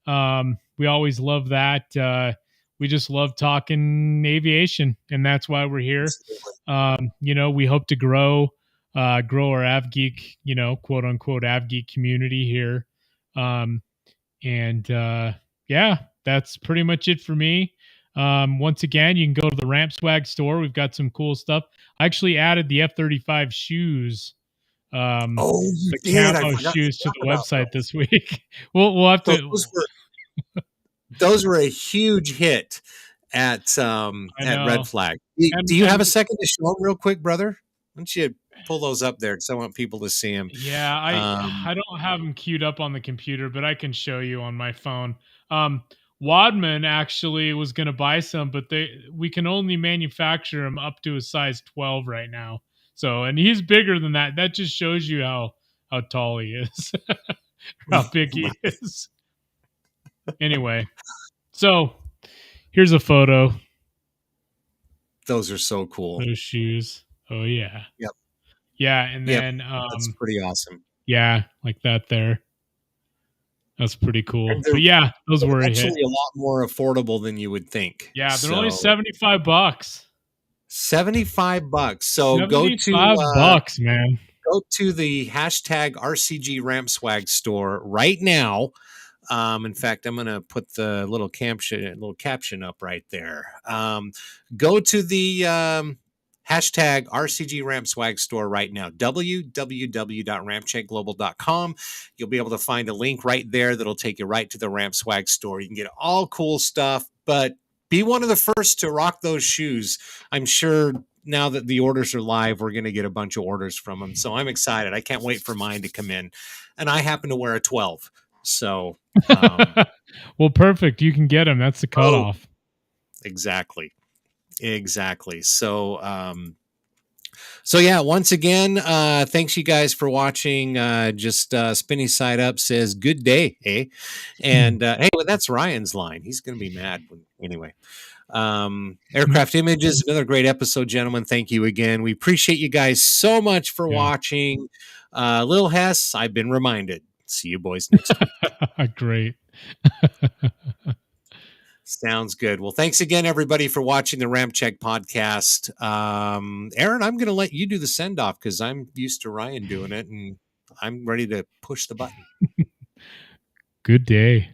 We always love that. We just love talking aviation, and that's why we're here. We hope to grow our AVGEEK, quote unquote AVGEEK community here. Yeah, that's pretty much it for me. Once again, you can go to the Ramp Swag store. We've got some cool stuff. I actually added the F-35 shoes. The camo shoes to the website this week. We'll have to.
Those were a huge hit at Red Flag. Do you have a second to show them real quick, brother? Why don't you pull those up there because I want people to see them.
Yeah, I don't have them queued up on the computer, but I can show you on my phone. Wadman actually was going to buy some, but we can only manufacture them up to a size 12 right now. So, and he's bigger than that. That just shows you how tall he is, how big he is. Anyway, so here's a photo.
Those are so cool.
Those shoes. Oh yeah.
Yep.
Yeah, and then
that's pretty awesome.
Yeah, like that there. That's pretty cool. But yeah, those were
actually a lot more affordable than you would think.
Yeah, they're only $75.
$75. So
$75,
go to
man.
Go to the hashtag RCG Ramp Swag store right now. In fact, I'm going to put the little caption up right there. Go to the hashtag RCG Ramp Swag store right now. www.rampcheckglobal.com. You'll be able to find a link right there that'll take you right to the Ramp Swag store. You can get all cool stuff, but be one of the first to rock those shoes. I'm sure now that the orders are live, we're going to get a bunch of orders from them. So I'm excited. I can't wait for mine to come in. And I happen to wear a 12. So,
well, perfect. You can get them. That's the cutoff.
Exactly. So, yeah, once again, thanks you guys for watching. Just Spinny Side Up says, good day, eh? And hey, well, that's Ryan's line. He's going to be mad. Anyway, Aircraft Images, another great episode, gentlemen. Thank you again. We appreciate you guys so much for watching. Lil Hess, I've been reminded. See you boys next week.
Great.
Sounds good. Well, thanks again, everybody, for watching the RampCheck podcast. Aaron, I'm going to let you do the send-off because I'm used to Ryan doing it, and I'm ready to push the button.
Good day.